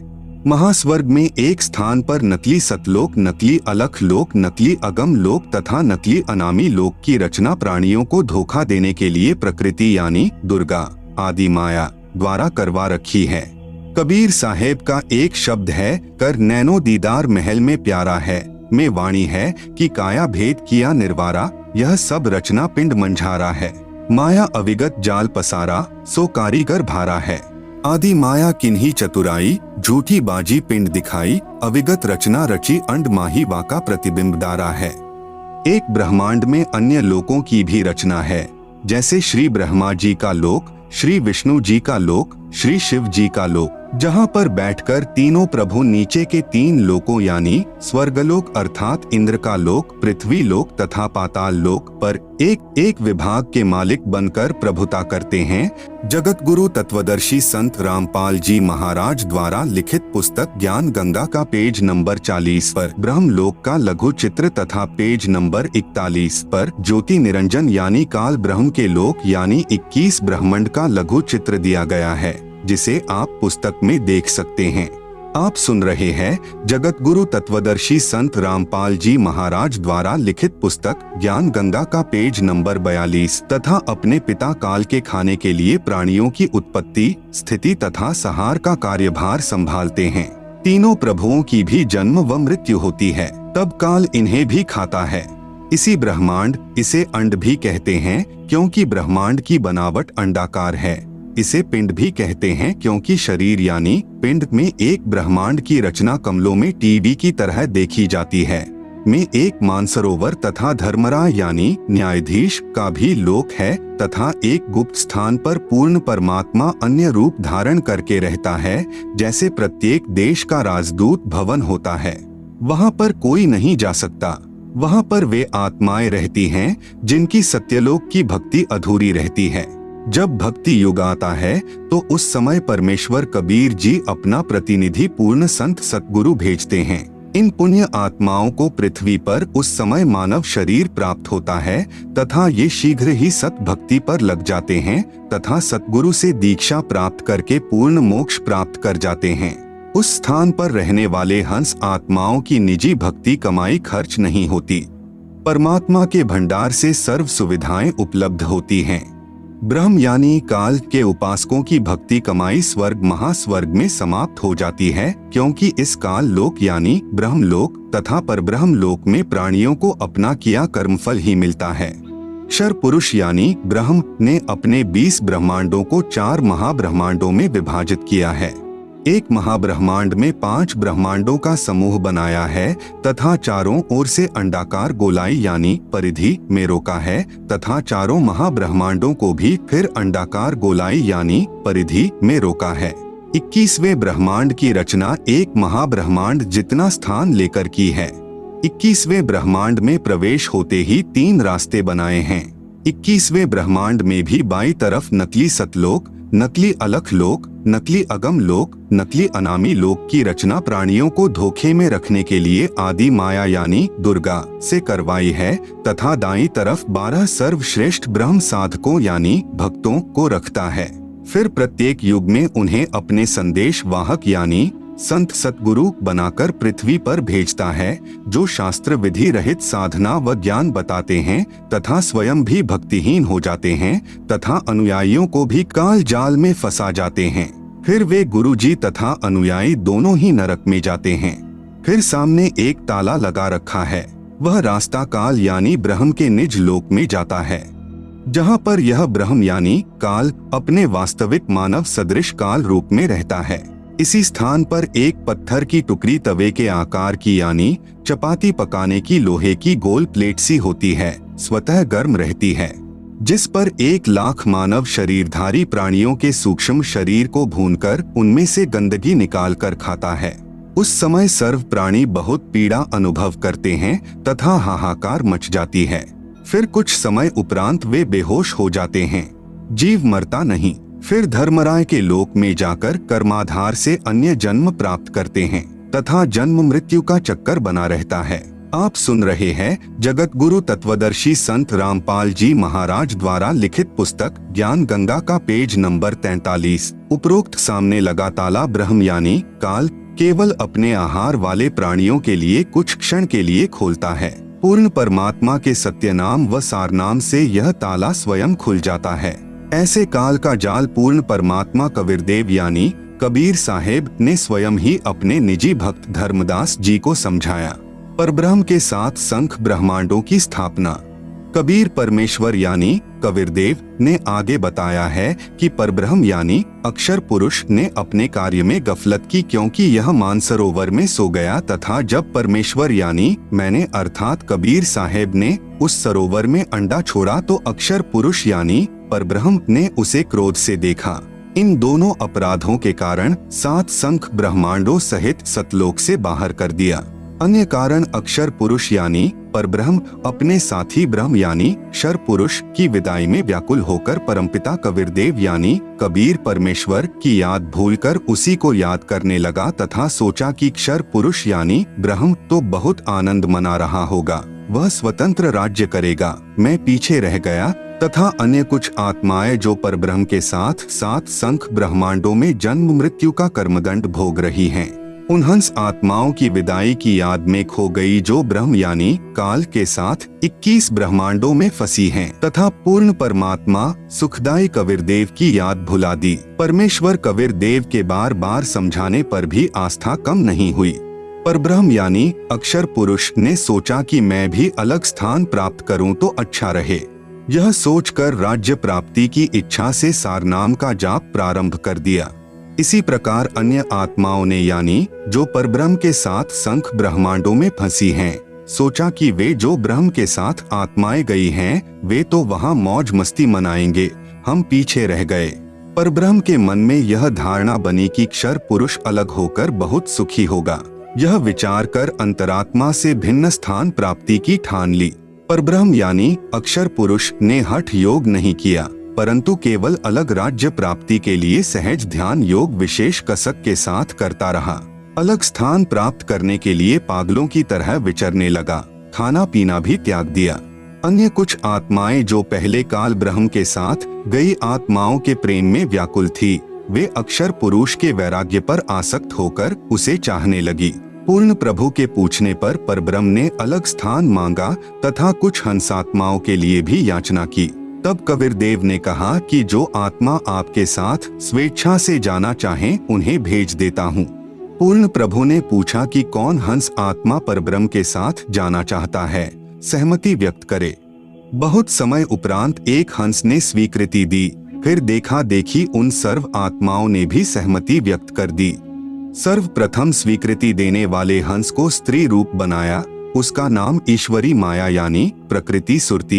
महास्वर्ग में एक स्थान पर नकली सतलोक, नकली अलख लोक, नकली अगम लोक तथा नकली अनामी लोक की रचना प्राणियों को धोखा देने के लिए प्रकृति यानी दुर्गा आदि माया द्वारा करवा रखी है। कबीर साहेब का एक शब्द है, कर नैनो दीदार महल में प्यारा है, में वाणी है कि काया भेद किया निर्वारा, यह सब रचना पिंड मंझारा है। माया अविगत जाल पसारा, सो कारीगर भारा है। आदि माया किन्ही चतुराई, झूठी बाजी पिंड दिखाई, अविगत रचना रची अंड माही वाका प्रतिबिंब दारा है। एक ब्रह्मांड में अन्य लोकों की भी रचना है, जैसे श्री ब्रह्मा जी का लोक, श्री विष्णु जी का लोक, श्री शिव जी का लोक, जहाँ पर बैठकर तीनों प्रभु नीचे के 3 लोकों यानी स्वर्गलोक अर्थात इंद्र का लोक, पृथ्वी लोक तथा पाताल लोक पर एक एक विभाग के मालिक बनकर प्रभुता करते हैं। जगत गुरु तत्वदर्शी संत रामपाल जी महाराज द्वारा लिखित पुस्तक ज्ञान गंगा का पेज नंबर 40 पर ब्रह्मलोक का लघु चित्र तथा पेज नंबर 41 पर ज्योति निरंजन यानी काल ब्रह्म के लोक यानी 21 ब्रह्मांड का लघु चित्र दिया गया है, जिसे आप पुस्तक में देख सकते हैं। आप सुन रहे हैं जगत गुरु तत्वदर्शी संत रामपाल जी महाराज द्वारा लिखित पुस्तक ज्ञान गंगा का पेज नंबर 42 तथा अपने पिता काल के खाने के लिए प्राणियों की उत्पत्ति, स्थिति तथा संहार का कार्यभार संभालते हैं। तीनों प्रभुओं की भी जन्म व मृत्यु होती है, तब काल इन्हें भी खाता है। इसी ब्रह्मांड, इसे अंड भी कहते हैं क्योंकि ब्रह्मांड की बनावट अंडाकार है। इसे पिंड भी कहते हैं क्योंकि शरीर यानी पिंड में एक ब्रह्मांड की रचना कमलों में टीवी की तरह देखी जाती है। में एक मानसरोवर तथा धर्मरा यानी न्यायाधीश का भी लोक है तथा एक गुप्त स्थान पर पूर्ण परमात्मा अन्य रूप धारण करके रहता है, जैसे प्रत्येक देश का राजदूत भवन होता है। वहाँ पर कोई नहीं जा सकता। वहाँ पर वे आत्माएं रहती हैं जिनकी सत्यलोक की भक्ति अधूरी रहती है। जब भक्ति युग आता है तो उस समय परमेश्वर कबीर जी अपना प्रतिनिधि पूर्ण संत सतगुरु भेजते हैं। इन पुण्य आत्माओं को पृथ्वी पर उस समय मानव शरीर प्राप्त होता है तथा ये शीघ्र ही सत भक्ति पर लग जाते हैं तथा सतगुरु से दीक्षा प्राप्त करके पूर्ण मोक्ष प्राप्त कर जाते हैं। उस स्थान पर रहने वाले हंस आत्माओं की निजी भक्ति कमाई खर्च नहीं होती। परमात्मा के भंडार से सर्व सुविधाएं उपलब्ध होती हैं। ब्रह्म यानी काल के उपासकों की भक्ति कमाई स्वर्ग महास्वर्ग में समाप्त हो जाती है, क्योंकि इस काल लोक यानी ब्रह्म लोक तथा परब्रह्म लोक में प्राणियों को अपना किया कर्मफल ही मिलता है। क्षर पुरुष यानी ब्रह्म ने अपने 20 ब्रह्मांडों को 4 महाब्रह्मांडों में विभाजित किया है। एक महाब्रह्मांड में 5 ब्रह्मांडों का समूह बनाया है तथा चारों ओर से अंडाकार गोलाई यानी परिधि में रोका है तथा चारों महाब्रह्मांडों को भी फिर अंडाकार गोलाई यानी परिधि में रोका है। 21वें ब्रह्मांड की रचना एक महाब्रह्मांड जितना स्थान लेकर की है। 21वें ब्रह्मांड में प्रवेश होते ही 3 रास्ते बनाए हैं। 21वें ब्रह्मांड में भी बाईं तरफ नकली सतलोक, नकली अलख लोक, नकली अगम लोक, नकली अनामी लोक की रचना प्राणियों को धोखे में रखने के लिए आदि माया यानी दुर्गा से करवाई है तथा दाईं तरफ 12 सर्वश्रेष्ठ ब्रह्म साधकों यानी भक्तों को रखता है। फिर प्रत्येक युग में उन्हें अपने संदेश वाहक यानी संत सतगुरु बनाकर पृथ्वी पर भेजता है, जो शास्त्र विधि रहित साधना व ज्ञान बताते हैं तथा स्वयं भी भक्तिहीन हो जाते हैं तथा अनुयायियों को भी काल जाल में फंसा जाते हैं। फिर वे गुरुजी तथा अनुयायी दोनों ही नरक में जाते हैं। फिर सामने एक ताला लगा रखा है, वह रास्ता काल यानी ब्रह्म के निज लोक में जाता है, जहाँ पर यह ब्रह्म यानी काल अपने वास्तविक मानव सदृश काल रूप में रहता है। इसी स्थान पर एक पत्थर की टुकड़ी तवे के आकार की यानी चपाती पकाने की लोहे की गोल प्लेट सी होती है, स्वतः गर्म रहती है, जिस पर 1 लाख मानव शरीरधारी प्राणियों के सूक्ष्म शरीर को भूनकर उनमें से गंदगी निकालकर खाता है। उस समय सर्व प्राणी बहुत पीड़ा अनुभव करते हैं तथा हाहाकार मच जाती है। फिर कुछ समय उपरांत वे बेहोश हो जाते हैं। जीव मरता नहीं। फिर धर्मराय के लोक में जाकर कर्माधार से अन्य जन्म प्राप्त करते हैं तथा जन्म मृत्यु का चक्कर बना रहता है। आप सुन रहे हैं जगत गुरु तत्वदर्शी संत रामपाल जी महाराज द्वारा लिखित पुस्तक ज्ञान गंगा का पेज नंबर 43। उपरोक्त सामने लगा ताला ब्रह्म यानी काल केवल अपने आहार वाले प्राणियों के लिए कुछ क्षण के लिए खोलता है। पूर्ण परमात्मा के सत्य नाम व सार नाम से यह ताला स्वयं खुल जाता है। ऐसे काल का जाल पूर्ण परमात्मा कबीरदेव यानी कबीर साहेब ने स्वयं ही अपने निजी भक्त धर्मदास जी को समझाया। परब्रह्म के 7 संख ब्रह्मांडों की स्थापना कबीर परमेश्वर यानी कबीरदेव ने आगे बताया है कि परब्रह्म यानी अक्षर पुरुष ने अपने कार्य में गफलत की, क्योंकि यह मानसरोवर में सो गया तथा जब परमेश्वर यानी मैंने अर्थात कबीर साहेब ने उस सरोवर में अंडा छोड़ा तो अक्षर पुरुष यानी परब्रह्म ने उसे क्रोध से देखा। इन दोनों अपराधों के कारण 7 संख ब्रह्मांडों सहित सतलोक से बाहर कर दिया। अन्य कारण अक्षर पुरुष यानी परब्रह्म अपने साथी ब्रह्म यानी शर पुरुष की विदाई में व्याकुल होकर परमपिता कबीरदेव यानी कबीर परमेश्वर की याद भूलकर उसी को याद करने लगा तथा सोचा कि क्षर पुरुष यानी ब्रह्म तो बहुत आनंद मना रहा होगा, वह स्वतंत्र राज्य करेगा, मैं पीछे रह गया। तथा अन्य कुछ आत्माएं जो परब्रह्म के साथ 7 संख ब्रह्मांडों में जन्म मृत्यु का कर्मदंड भोग रही हैं, उन हंस आत्माओं की विदाई की याद में खो गई जो ब्रह्म यानी काल के साथ 21 ब्रह्मांडों में फंसी हैं तथा पूर्ण परमात्मा सुखदाई कबीरदेव की याद भुला दी। परमेश्वर कबीरदेव के बार बार समझाने पर भी आस्था कम नहीं हुई। परब्रह्म यानी अक्षर पुरुष ने सोचा कि मैं भी अलग स्थान प्राप्त करूं तो अच्छा रहे। यह सोचकर राज्य प्राप्ति की इच्छा से सारनाम का जाप प्रारंभ कर दिया। इसी प्रकार अन्य आत्माओं ने यानी जो परब्रह्म के साथ संख ब्रह्मांडों में फंसी हैं, सोचा कि वे जो ब्रह्म के साथ आत्माएं गई हैं, वे तो वहां मौज मस्ती मनाएंगे, हम पीछे रह गए। परब्रह्म के मन में यह धारणा बनी कि क्षर पुरुष अलग होकर बहुत सुखी होगा। यह विचार कर अंतरात्मा से भिन्न स्थान प्राप्ति की ठान ली। परब्रह्म यानी अक्षर पुरुष ने हठ योग नहीं किया, परंतु केवल अलग राज्य प्राप्ति के लिए सहज ध्यान योग विशेष कसक के साथ करता रहा। अलग स्थान प्राप्त करने के लिए पागलों की तरह विचरने लगा, खाना पीना भी त्याग दिया। अन्य कुछ आत्माएं जो पहले काल ब्रह्म के साथ गई आत्माओं के प्रेम में व्याकुल थी, वे अक्षर पुरुष के वैराग्य पर आसक्त होकर उसे चाहने लगी। पूर्ण प्रभु के पूछने पर परब्रह्म ने अलग स्थान मांगा तथा कुछ हंसात्माओं के लिए भी याचना की। तब कबीरदेव ने कहा कि जो आत्मा आपके साथ स्वेच्छा से जाना चाहें उन्हें भेज देता हूँ। पूर्ण प्रभु ने पूछा कि कौन हंस आत्मा परब्रह्म के साथ जाना चाहता है, सहमति व्यक्त करे। बहुत समय उपरांत एक हंस ने स्वीकृति दी। फिर देखा देखी उन सर्व आत्माओं ने भी सहमति व्यक्त कर दी। सर्वप्रथम स्वीकृति देने वाले हंस को स्त्री रूप बनाया। उसका नाम ईश्वरी माया यानी प्रकृति सुरती